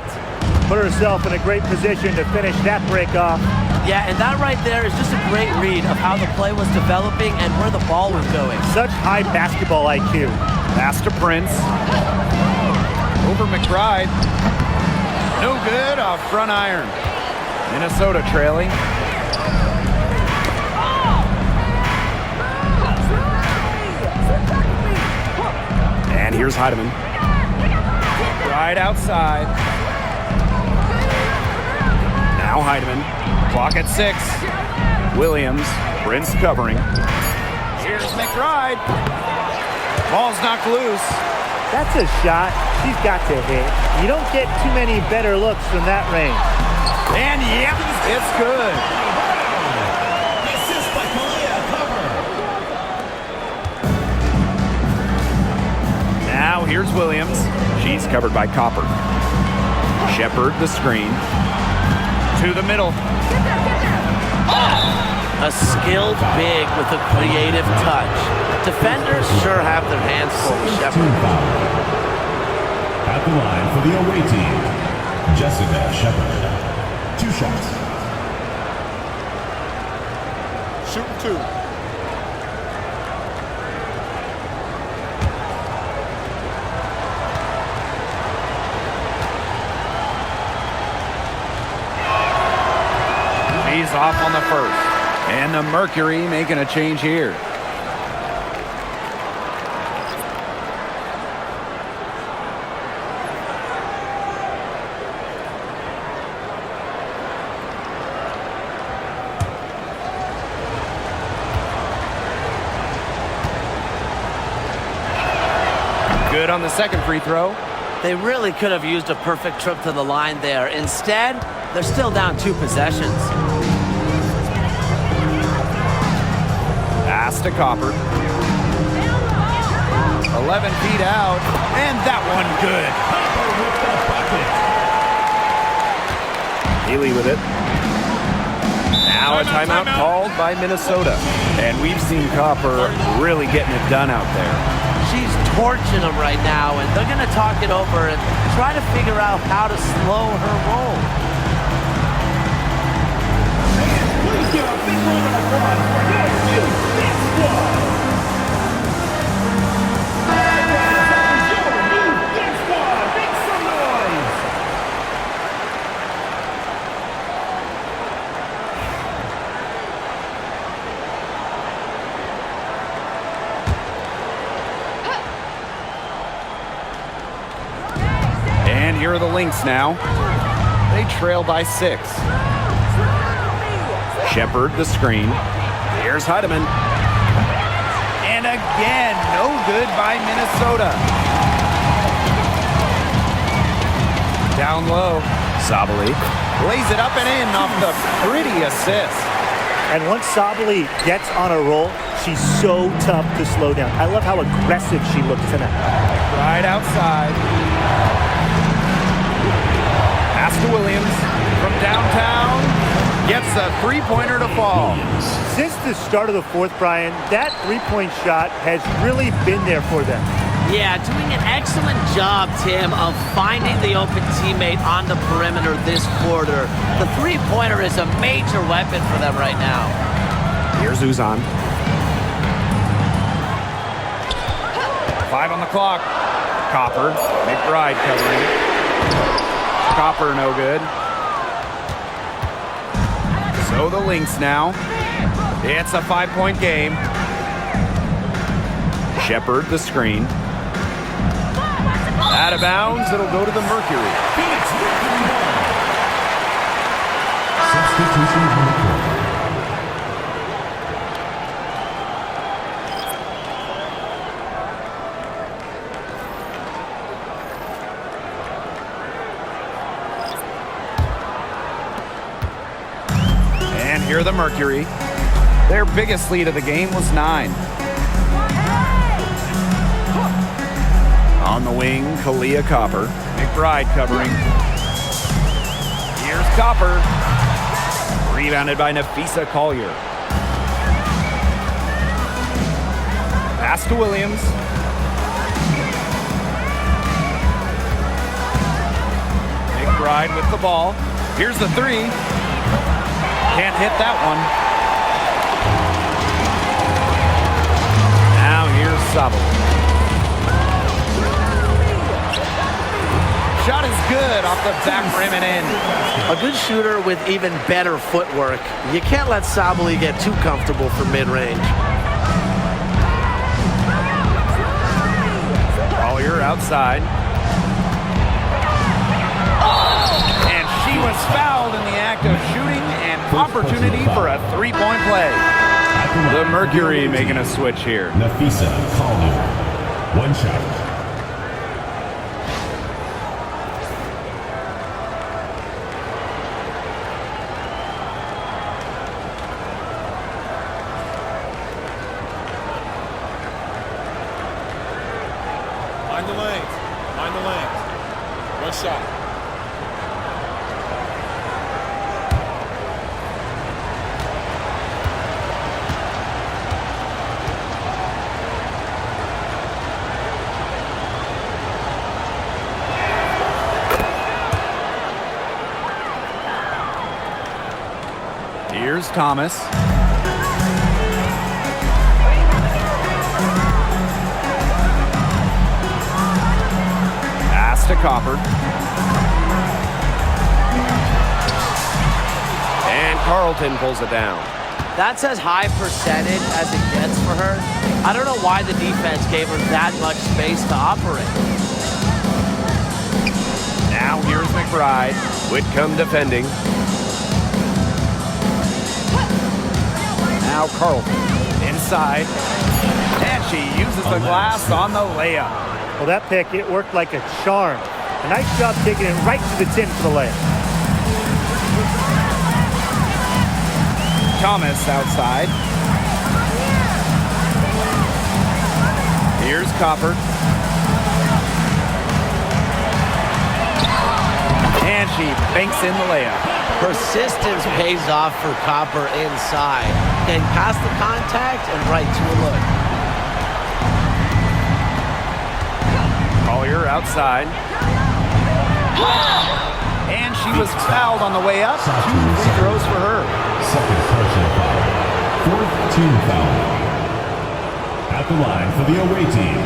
Put herself in a great position to finish that break off. Yeah, and that right there is just a great read of how the play was developing and where the ball was going. Such high basketball IQ. Pass to Prince. Over McBride. No good off front iron. Minnesota trailing. And here's Heidemann. Right outside. Now Heidemann. Clock at 6. Williams. Prince covering. Here's McBride. Ball's knocked loose. That's a shot she's got to hit. You don't get too many better looks from that range. And yep, it's good. Assist by Kalia Cover. Now here's Williams. She's covered by Copper. Shepherd the screen. To the middle. A skilled big with a creative touch. Defenders sure have their hands full with Shepherd. At the line for the away team, Jessica Shepherd. 2 shots. Shooting 2. He's off on the first. And the Mercury making a change here. Good on the second free throw. They really could have used a perfect trip to the line there. Instead, they're still down 2 possessions. Pass to Copper. 11 feet out. And that one good. Healy with it. Now a timeout called by Minnesota. And we've seen Copper really getting it done out there. She's torching them right now, and they're going to talk it over and try to figure out how to slow her roll. Please give a big round of applause for your Lynx squad. for the Lynx now. They trail by 6. Shepard the screen. Here's Heidemann. And again, no good by Minnesota. Down low, Sabali lays it up and in off the pretty assist. And once Sabali gets on a roll, she's so tough to slow down. I love how aggressive she looks tonight. Right outside. Pass to Williams from downtown. Gets a three-pointer to fall. Since the start of the fourth, Brian, that three-point shot has really been there for them. Yeah, doing an excellent job, Tim, of finding the open teammate on the perimeter this quarter. The three-pointer is a major weapon for them right now. Here's Uzan. 5 on the clock. Copper. McBride covering. Copper no good. So the Lynx now. It's a 5-point game. Shepard the screen. Out of bounds, it'll go to the Mercury. And here are the Mercury. Their biggest lead of the game was 9. On the wing, Kalia Copper. McBride covering. Here's Copper. Rebounded by Nafisa Collier. Pass to Williams. McBride with the ball. Here's the 3. Can't hit that one. Now here's Sabal. Shot is good off the back rim and in. A good shooter with even better footwork. You can't let Sabali get too comfortable for mid-range. Collier outside. And she was fouled in the act of shooting, and opportunity for a three-point play. The Mercury making a switch here. Nafisa Collier. 1 shot. Mind the lanes. Mind the lanes. 1 shot. Here's Thomas. Pass to Copper. And Carlton pulls it down. That's as high percentage as it gets for her. I don't know why the defense gave her that much space to operate. Now here's McBride. Whitcomb defending. Now Carlton inside. And she uses the glass on the layup. Well, that pick, it worked like a charm. A nice job taking it right to the tin for the layup. Thomas outside. Here's Copper. And she banks in the layup. Persistence pays off for Copper inside. Getting past the contact and right to a look. Collier outside. And she was fouled on the way up. 2 free throws for her. Second personal foul. 4th team foul. At the line for the away team,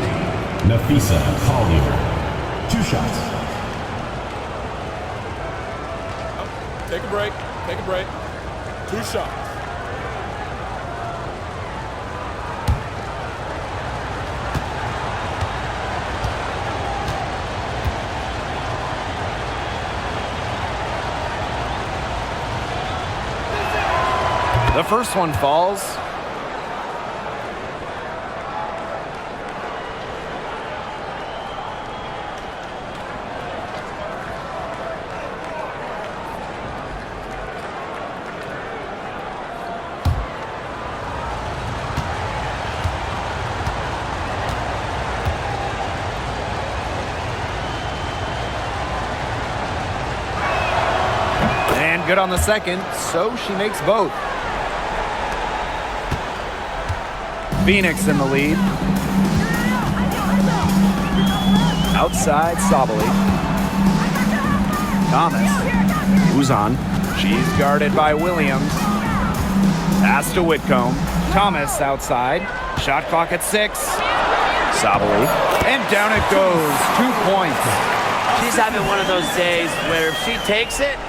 Nafisa Collier. 2 shots. Take a break. Take a break. 2 shots. The first one falls. And good on the second, so she makes both. Phoenix in the lead. Outside, Sabali. Thomas. Who's on? She's guarded by Williams. Pass to Whitcomb. Thomas outside. Shot clock at 6. Sabali. And down it goes. 2 points. She's having one of those days where if she takes it,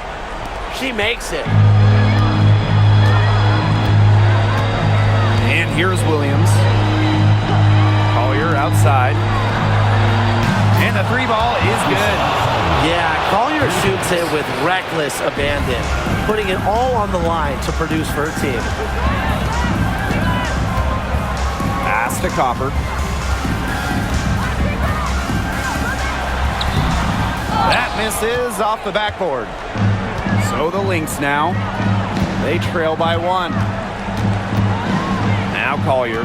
she makes it. And here's Williams. Collier outside. And the 3 ball is good. Yeah, Collier shoots it with reckless abandon, putting it all on the line to produce for her team. Pass to Copper. That misses off the backboard. So the Lynx now. They trail by 1. Now Collier.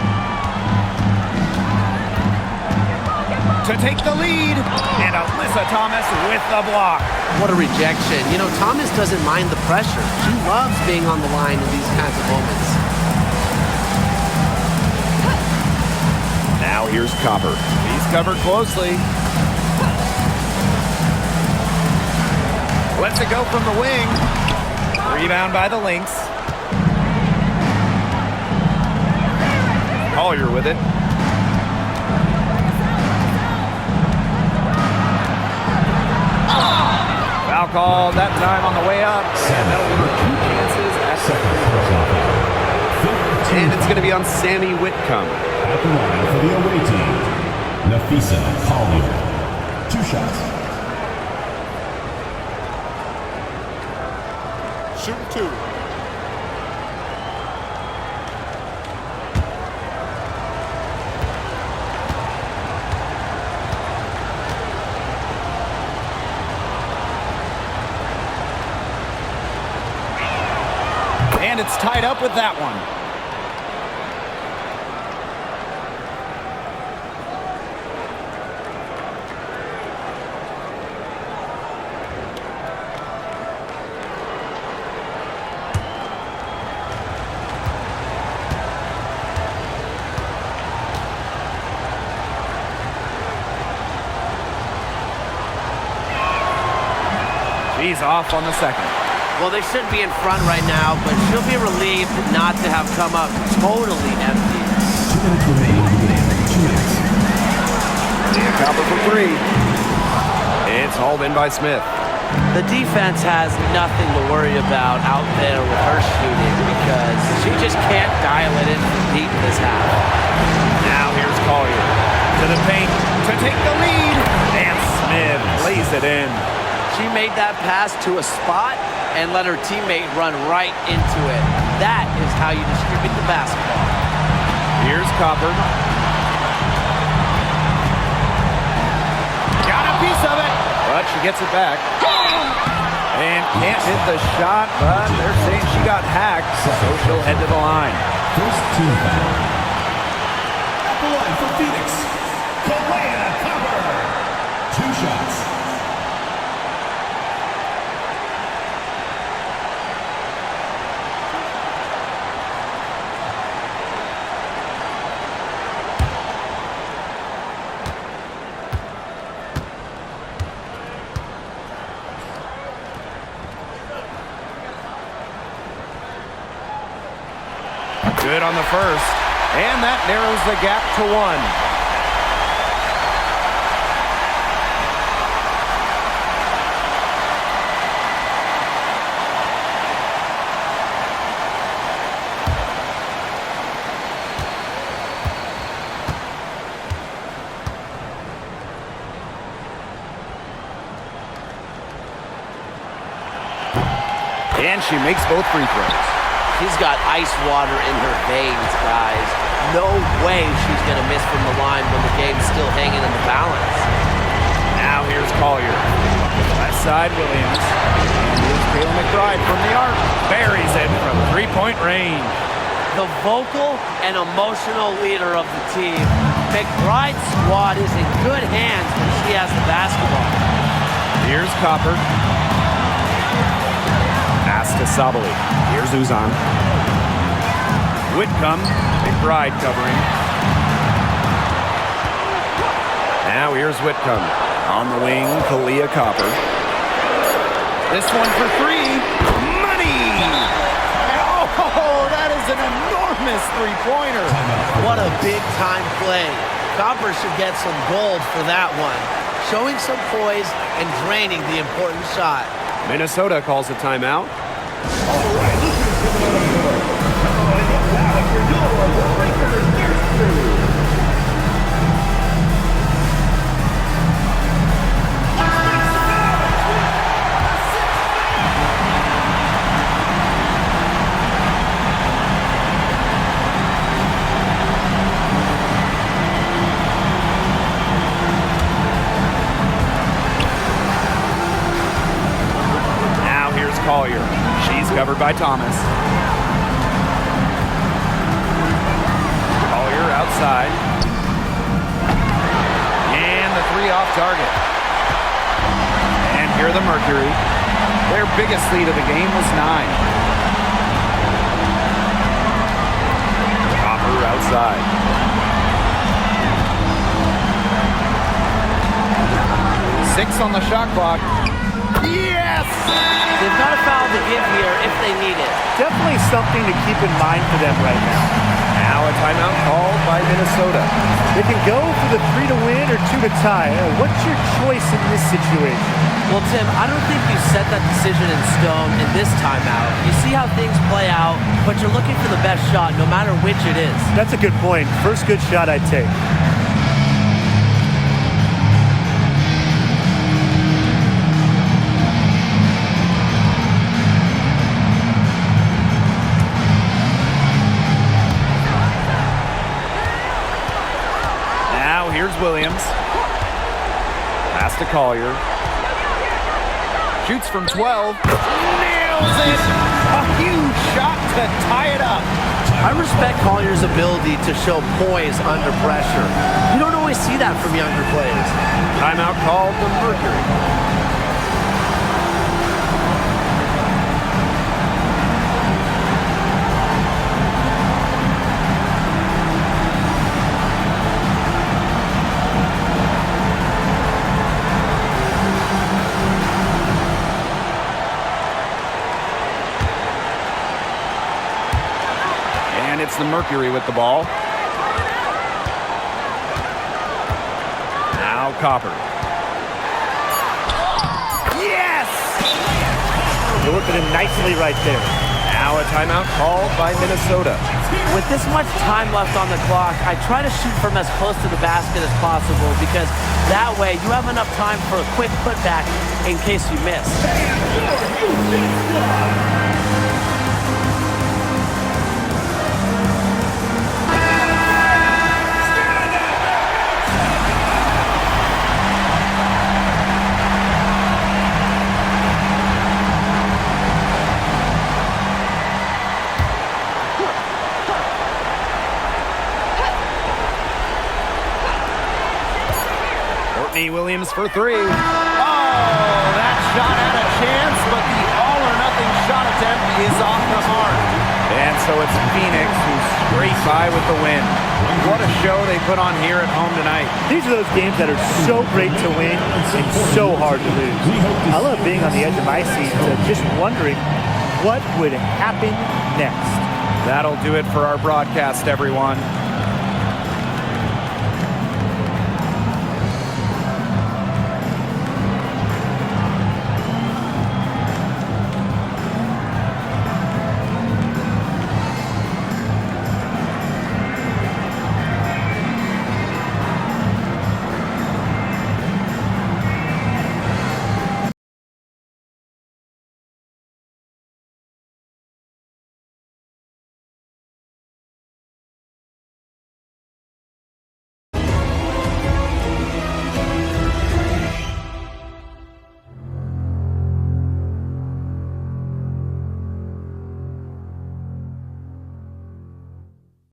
To take the lead. And Alyssa Thomas with the block. What a rejection. You know, Thomas doesn't mind the pressure. She loves being on the line in these kinds of moments. Now here's Copper. He's covered closely. Lets it go from the wing. Rebound by the Lynx. Collier with it. Foul call that time on the way up. And that'll give her 2 chances at the free throw. And it's going to be on Sammy Whitcomb. At the line for the away team, Nafisa Collier. 2 shots. Shooting 2. And it's tied up with that one. She's off on the second. Well, they should be in front right now, but she'll be relieved not to have come up totally empty. 2 minutes remaining in the game. 2 minutes. And Copper for 3. It's hauled in by Smith. The defense has nothing to worry about out there with her shooting because she just can't dial it in from deep this half. Now here's Collier to the paint to take the lead. And Smith lays it in. She made that pass to a spot and let her teammate run right into it. That is how you distribute the basketball. Here's Copper. Got a piece of it, but she gets it back. And can't hit the shot, but they're saying she got hacked, so she'll head to the line. First team foul. At the line for Phoenix, Copper. 2 shots. Good on the first, and that narrows the gap to 1. And she makes both free throws. She's got ice water in her veins, guys. No way she's going to miss from the line when the game's still hanging in the balance. Now here's Collier. Left side, Williams. And here's Kayla McBride from the arc. Buries it from three-point range. The vocal and emotional leader of the team. McBride's squad is in good hands when she has the basketball. Here's Copper. Pass to Sabali. Here's Uzan. Whitcomb. McBride covering. Now here's Whitcomb. On the wing, Kalia Copper. This one for three. Money! Oh, that is an enormous three-pointer. What a big-time play. Copper should get some gold for that one. Showing some poise and draining the important shot. Minnesota calls a timeout. All right, listen to the report. Now for your Lakers, there's Collier. She's covered by Thomas. Collier outside. And the three off target. And here the Mercury. Their biggest lead of the game was 9. Copper outside. Six on the shot clock. Yes! They've got a foul to give here if they need it. Definitely something to keep in mind for them right now. Now a timeout called by Minnesota. They can go for the 3 to win or 2 to tie. What's your choice in this situation? Well, Tim, I don't think you set that decision in stone in this timeout. You see how things play out, but you're looking for the best shot no matter which it is. That's a good point. First good shot I'd take. Here's Williams. Pass to Collier. Shoots from 12. Nails it! A huge shot to tie it up. I respect Collier's ability to show poise under pressure. You don't always see that from younger players. Timeout called the Mercury. It's the Mercury with the ball. Now Copper. Yes! They're whipping him nicely right there. Now a timeout called by Minnesota. With this much time left on the clock, I try to shoot from as close to the basket as possible because that way you have enough time for a quick putback in case you miss. Williams for 3. Oh, that shot had a chance, but the all-or-nothing shot attempt is off the mark. And so it's Phoenix who scrapes by with the win. What a show they put on here at home tonight. These are those games that are so great to win and so hard to lose. I love being on the edge of my seat, just wondering what would happen next. That'll do it for our broadcast, everyone.